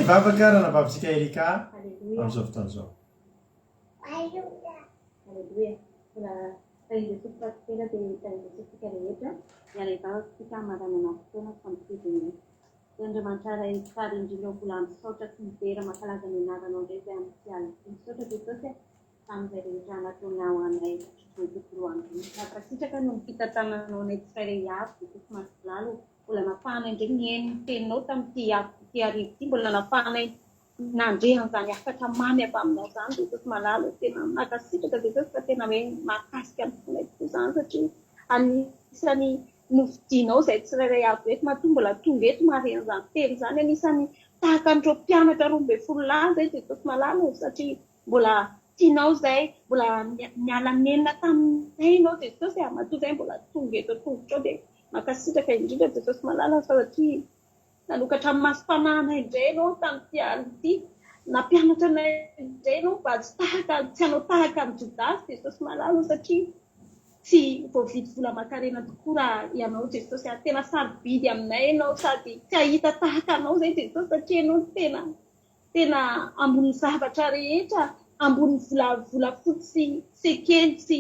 Speaker 5: Vavaka vavisika Erika amizao fotoana zao.
Speaker 6: Aleluia. Mbola tahiriziko fatikena dia tahirizika rehetra miarivavasika maranana fotoana famitidiny. Andriamanitra ray tsara indrindra mbola misaotra sy mivera mankalaza ny anaranao ndraiky amin'ny fialan. Misaotra Jesosy tamin'izay rehetra nataony ao anay tontoloandro nakasitraka no fitantananao anay tsirairay avy dia toko masilalo mbola nafahanay indray mihaino ny teninao tamin'ity arivo ity mbola nafahanay nandrehan'izany afatra mamy avy aminao izany dia toko malalo tena nakasitraka dia fa tena hoe mahakasika ny fonay tokoa izany satria anisany nofidianao izay tsirairay avy eto matoa mbola tonga eto maharen'izany telo izany anisany tahaka an'ireo mpianatra 12 lahy izay dia toko malalo satria mbola tianao izay mbola miala menina taminay ianao dia sosy matoa izay mbola tonga eto tongotra ao dia makasitraka indrindra dia sosy malala satria nanokatra masom-panahinay indray ianao tamin'ity aly ity nampianatra anay indray ianao mba tsy hanao tahaka ny Jodasy dia sosy malala satria tsy voavidy vola makarena tokoa raha ianao Jesosy tena sarobidy aminay ianao sady tsy ahita tahaka anao izay Jesosy satria ianao tena ambony zavatra rehetra ambony volafotsy sy kely sy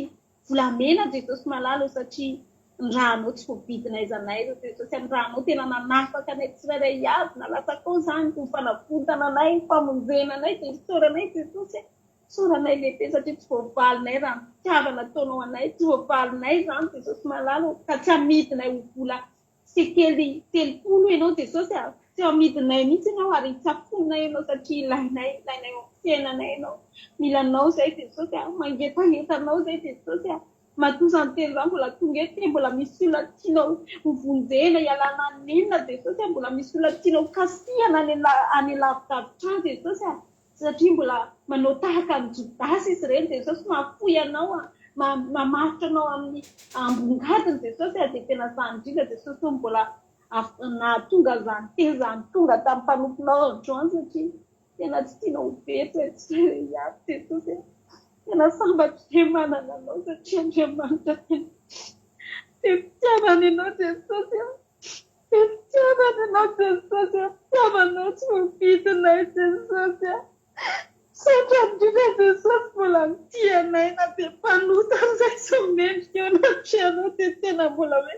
Speaker 6: volamena Jesosy malala satria ny rahanao tsy voavidina izanay Jesosy ny rahanao tena nanafaka anay tsirairay avy nalasakao izany ho fanavotana anay famonjena anay dia soranay Jesosy soranay lehibe satria tsy voavalinay raha ny fitiavana ataonao anay tsy voavalinay izany Jesosy malala ka tsy hamidinay ho vola sekely 30 ianao Jesosy tsy hamidinay mihitsy ianao ary tsy afonay ianao satria ilainay fiainanay ianao milanao izay Jesosy mangetangetanao izay Jesosy matoa izany teny izany mbola tonga eto mbola misy olona tianao hovonjena hialana nenina Jesosy mbola misy olona tianao kasihana any lavidavitra Jesosy satria mbola manao tahaka ny Jodasy izy ireny Jesosy mahafoy anao mamaritra anao amin'ny ambongadiny Jesosy dia tena izany indrindra Jesosy mbola nahatonga izany teny izany tonga tamin'ny mpanomponao androany satria tena tsy tianao veto tsirairay avy Jesosy tena sambatra manana anao satria Andriamanitra tena fitiavana ianao Jesosy fitiavana ianao Jesosy fitiavanao tsy voavidinay Jesosy satra indrindra Jesosy mbola mitianay na dia mpanota izay somendrika eo anatrianao dia tena mbola hoe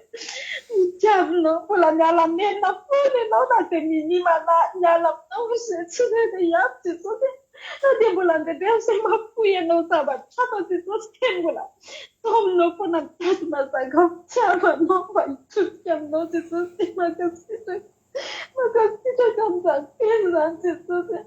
Speaker 6: mitiavinao mbola miala menina foana ianao na dia minimana miala aminao izay tsirairay avy Jesosy na dia mbola andeha izay mahafoy ianao zavatra hafa Jesosy dia mbola taominao foana mitady mazaka fitiavanao mba hitodika aminao Jesosy dia makasitraka amin'izany teny izany Jesosy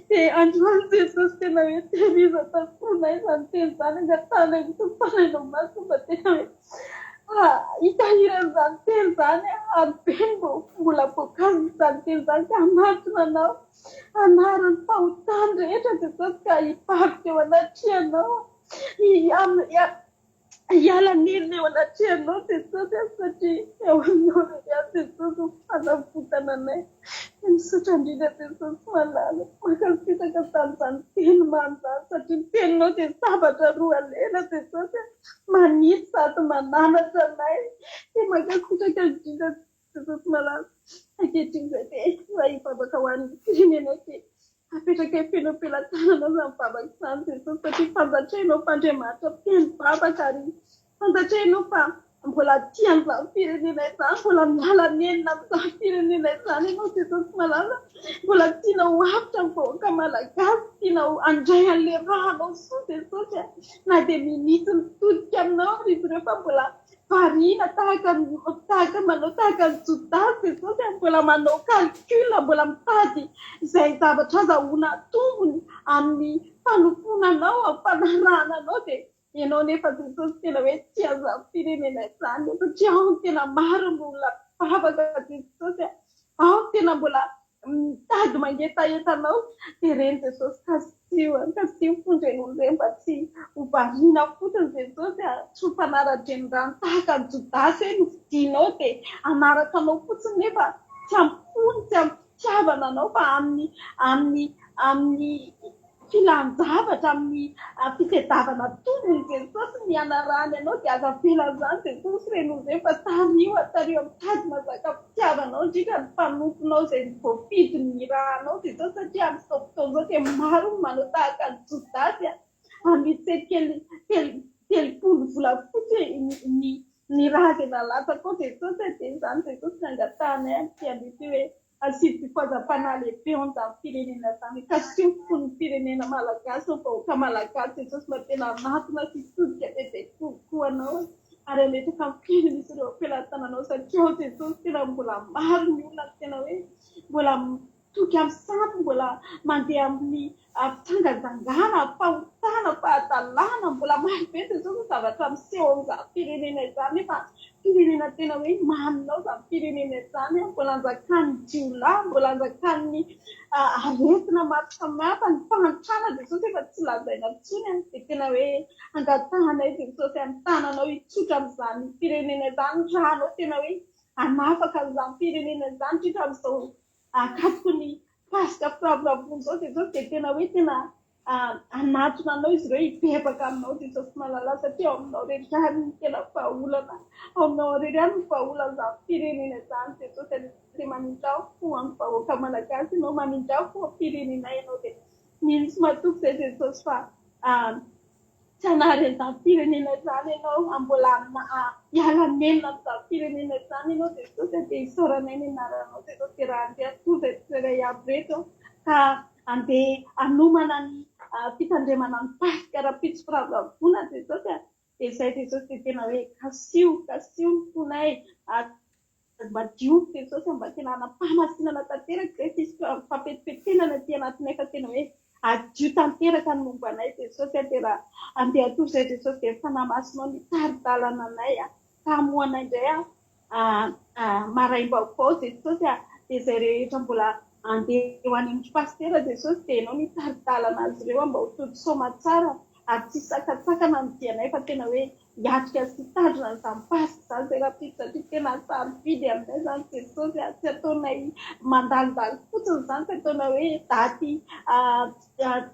Speaker 6: dia androany Jesosy tena hoe tehiriza takonay izany teny izany angatanay mitopanainao maso mba tena hoe hitahiran'izany teny izany ary be mbola voankazo izany teny izany ka hamatona anao anaran'ny fahotany rehetra Jesosy ka hiparika eo anatrianao hiala nenina eo anatrianao Jesosy satria eo aminao rehetra Jesosy fanavotana anay misotra indrindra Jesosy malala makasitraka tamin'izany teny mamy izany satria ny teninao dia zavatra roa lena Jesosy manitsy sady mananatra anay dia makasitraka indrindra Jesosy malala ankehitriny izay dia raha hivavaka ho an'ny firenena dia apetraka feno pelantanana izany vavaka izany Jesosy satria fantatrainao fa Andriamanitra feno vavaka ary fantatrainao fa mbola tian'izany firenena izany mbola miala nenina amin'izany firenena izany ianao Jesosy malala mbola tianao hafitra ny vahoaka malagasy tianao andray an'ilay rahanao soa Jesosy na dia minitsy mitodika aminao izy ireo fa mbola variana tahaka manao tahaka ny Jodasy Jesosy mbola manao calcul mbola mitady izay zavatra azahoana tombony amin'ny fanomponanao ampanarahananao dia ianao nefa Jesosy tena hoe tsy aza firenena izany satria ao tena maro mbola vavaka Jesosy ao tena mbola mitady mangetaentanao dia reny Jesosy kasio fondren'olo ireny mba tsy hovariana fotsiny Jesosy tsy ho mpanara-drenirano tahaka ny Jodasy hoe nofidianao dia anaraka anao fotsiny nefa tsy ampony tsy ampitiavana anao fa amin'ny filan-javatra amin'ny fitadiavana tombony Jesosy ny anarany ianao dia aza vela izany Jesosy reny izay fa tario mitady mazaka fitiavanao indrindra ny mpanomponao izay voafidy ny rahanao Jesosy satria amin'izao fotoana izao dia maro ny manao tahaka ny Jodasy amisy telopolo volafotsy ny raha izay nalatsaka ao Jesosy dia izany Jesosy ny angatanay amin'ny fiandrety hoe asity fahazapana lehibe ao amin'izany firenena izany ka sy ny fon'ny firenena malagasy no vahoaka malagasy jesosy mba tena anatona sy todika bebe kokoa anao ary ametraka mipiny misy ireo ampelantananao satria ao jesosy tena mbola maro ny olona tena hoe mbola toky amin'ny santy mbola mandeha amin'ny fitsangazangana fahotana fahatalana mbola maro be jesosy ny zavatra miseho amin'izany firenena izany nefa firenena tena hoe maninao izany firenena izany mbola anjakany jiolà mbola anjakany aretina maro samihafa ny fahantrana jesosy efa tsy lazaina intsony dia tena hoe angatanay jesosy amin'ny tananao hitsotra amin'izany firenena izany rahanao tena hoe anafaka amin'izany firenena izany tritra amin'izao akatokony pasika firavoravoana izao jesosy dia tena hoe tena anatona anao izy ireo hibebaka aminao jesosy malala satria ao aminao rery ihany ny tena vahaolana ao aminao rery ihany ny vahaolana izany firenena izany jesosy dia manindra fo amin'ny vahoaka malagasy ianao manindra fo amin'ny firenena ianao dia misy matoky izay jesosy fa tsy hanary an'izany firenena izany ianao mbola hiala menina amin'izany firenena izany ianao jesosy dia isaoranay ny anaranao jesosy dia raha andeha toza tsiray aby reto ka andeha anomana ny fitandremana ny pasika raha-pitso firavoravoana jesosy dia izay jesosy dia tena hoe kasio ny fonay mba diompy jesosy mba tena hanapamasinana tanteraka zay sisy fampetipetenana ty anatinay fa tena hoe adio tanteraka ny momba anay jesosy dia raha andeha atoy izay jesosy dia fanamasinao ny taridalana anay tamoanay indray maraim-baovao jesosy dia izay rehetra mbola andeha eo any amin'ny pastera jesosy dia ianao ny taridalana azy ireo mba ho tody soma tsara ary tsy sakatsakana ny dianay fa tena hoe hiatrika sy tadrina n'izany pasika izany izay raha-pitso satria tena sarobidy aminay izany jesosy tsy ataonay mandalondaly fotsiny izany tsy ataona hoe daty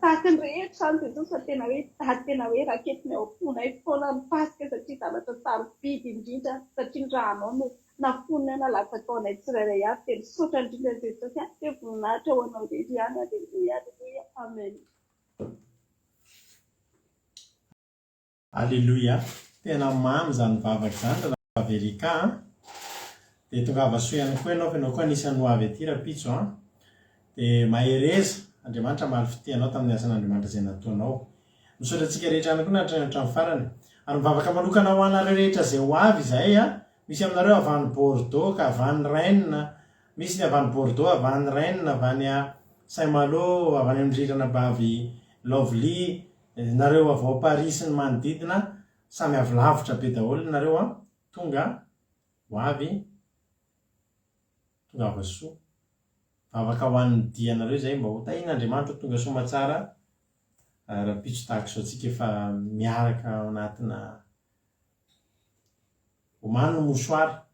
Speaker 6: tahaka ny rehetra izany jesosy fa tena hoe daty tena hoe raketiny ao fonay foana ny pasika satria zavatra sarobidy indrindra satria ny rahanao no nafonina nalatsaka ao anay tsirairay avy dia misaotra indrindra jesosy dia voninahitra ho anao rery ihany aleluia aleluia amen.
Speaker 5: Alleluia, tena mamy izany vavaka izany raha Amerika dia tonga avasoa ihany koa ianao fa ianao koa anisan'ny ho avy aty raha-pitso dia mahereza Andriamanitra mahaly fitianao tamin'ny asan'Andriamanitra izay nataonao. Misaotra antsika rehetra ihany koa nahatrany hatramin'ny farany ary mivavaka manokana ho anareo rehetra izay ho avy izay misy aminareo avy any Bordeaux ka avy any Rennes, misy ny avy any Bordeaux avy any Rennes avy any Saint-Malo avy any amin'ny rirana bavy Lovely nareo avao Paris sy ny manodidina samy avy lavitra be daholo nareo tonga ho avy soa vavaka ho an'ny dianareo izay mba ho tahin'Andriamanitra tonga soma tsara raha-pitso tahaka izao antsika efa miaraka ao anatina omano ny mosoara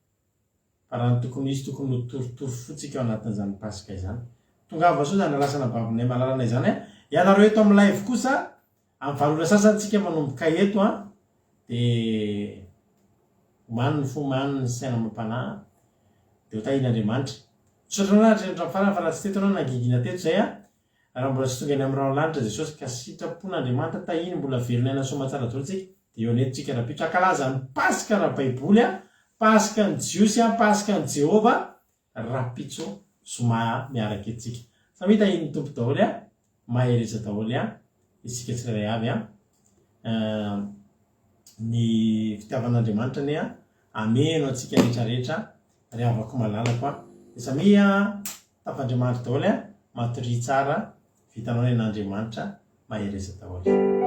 Speaker 5: fa raha ny tokony izy tokony ho toritory fotsika ao anatin'izany pasika izany tonga avasoa izany lasana babinay malalana izany ianareo eto amin'ny live kosa amin'ny valona sasany tsika manomboka eto dia omano ny fomano ny saina mam-panahy dia ho tahin'Andriamanitra misaotra anao hatrany farany fa raha tsy teto anao nangingina teto izay raha mbola tsy tonga any amin'ny raolanitra jesosy ka sitrapon'Andriamanitra tahiny mbola velona soma tsara daholo tsika dia eo nentsika raha-pitso ankalaza ny pasika raha baiboly pasika ny jiosy pasika ny Jehova raha-pitso zoma miaraka etsika samy tahiny tompo daholo mahereza daholo isika tsirairay avy ny fitiavan'Andriamanitra ny ameno antsika rehetrarehetra riavako malalako dia samy tafandriamanitra daholo matory tsara vitanao ny an'Andriamanitra mahereza daholo.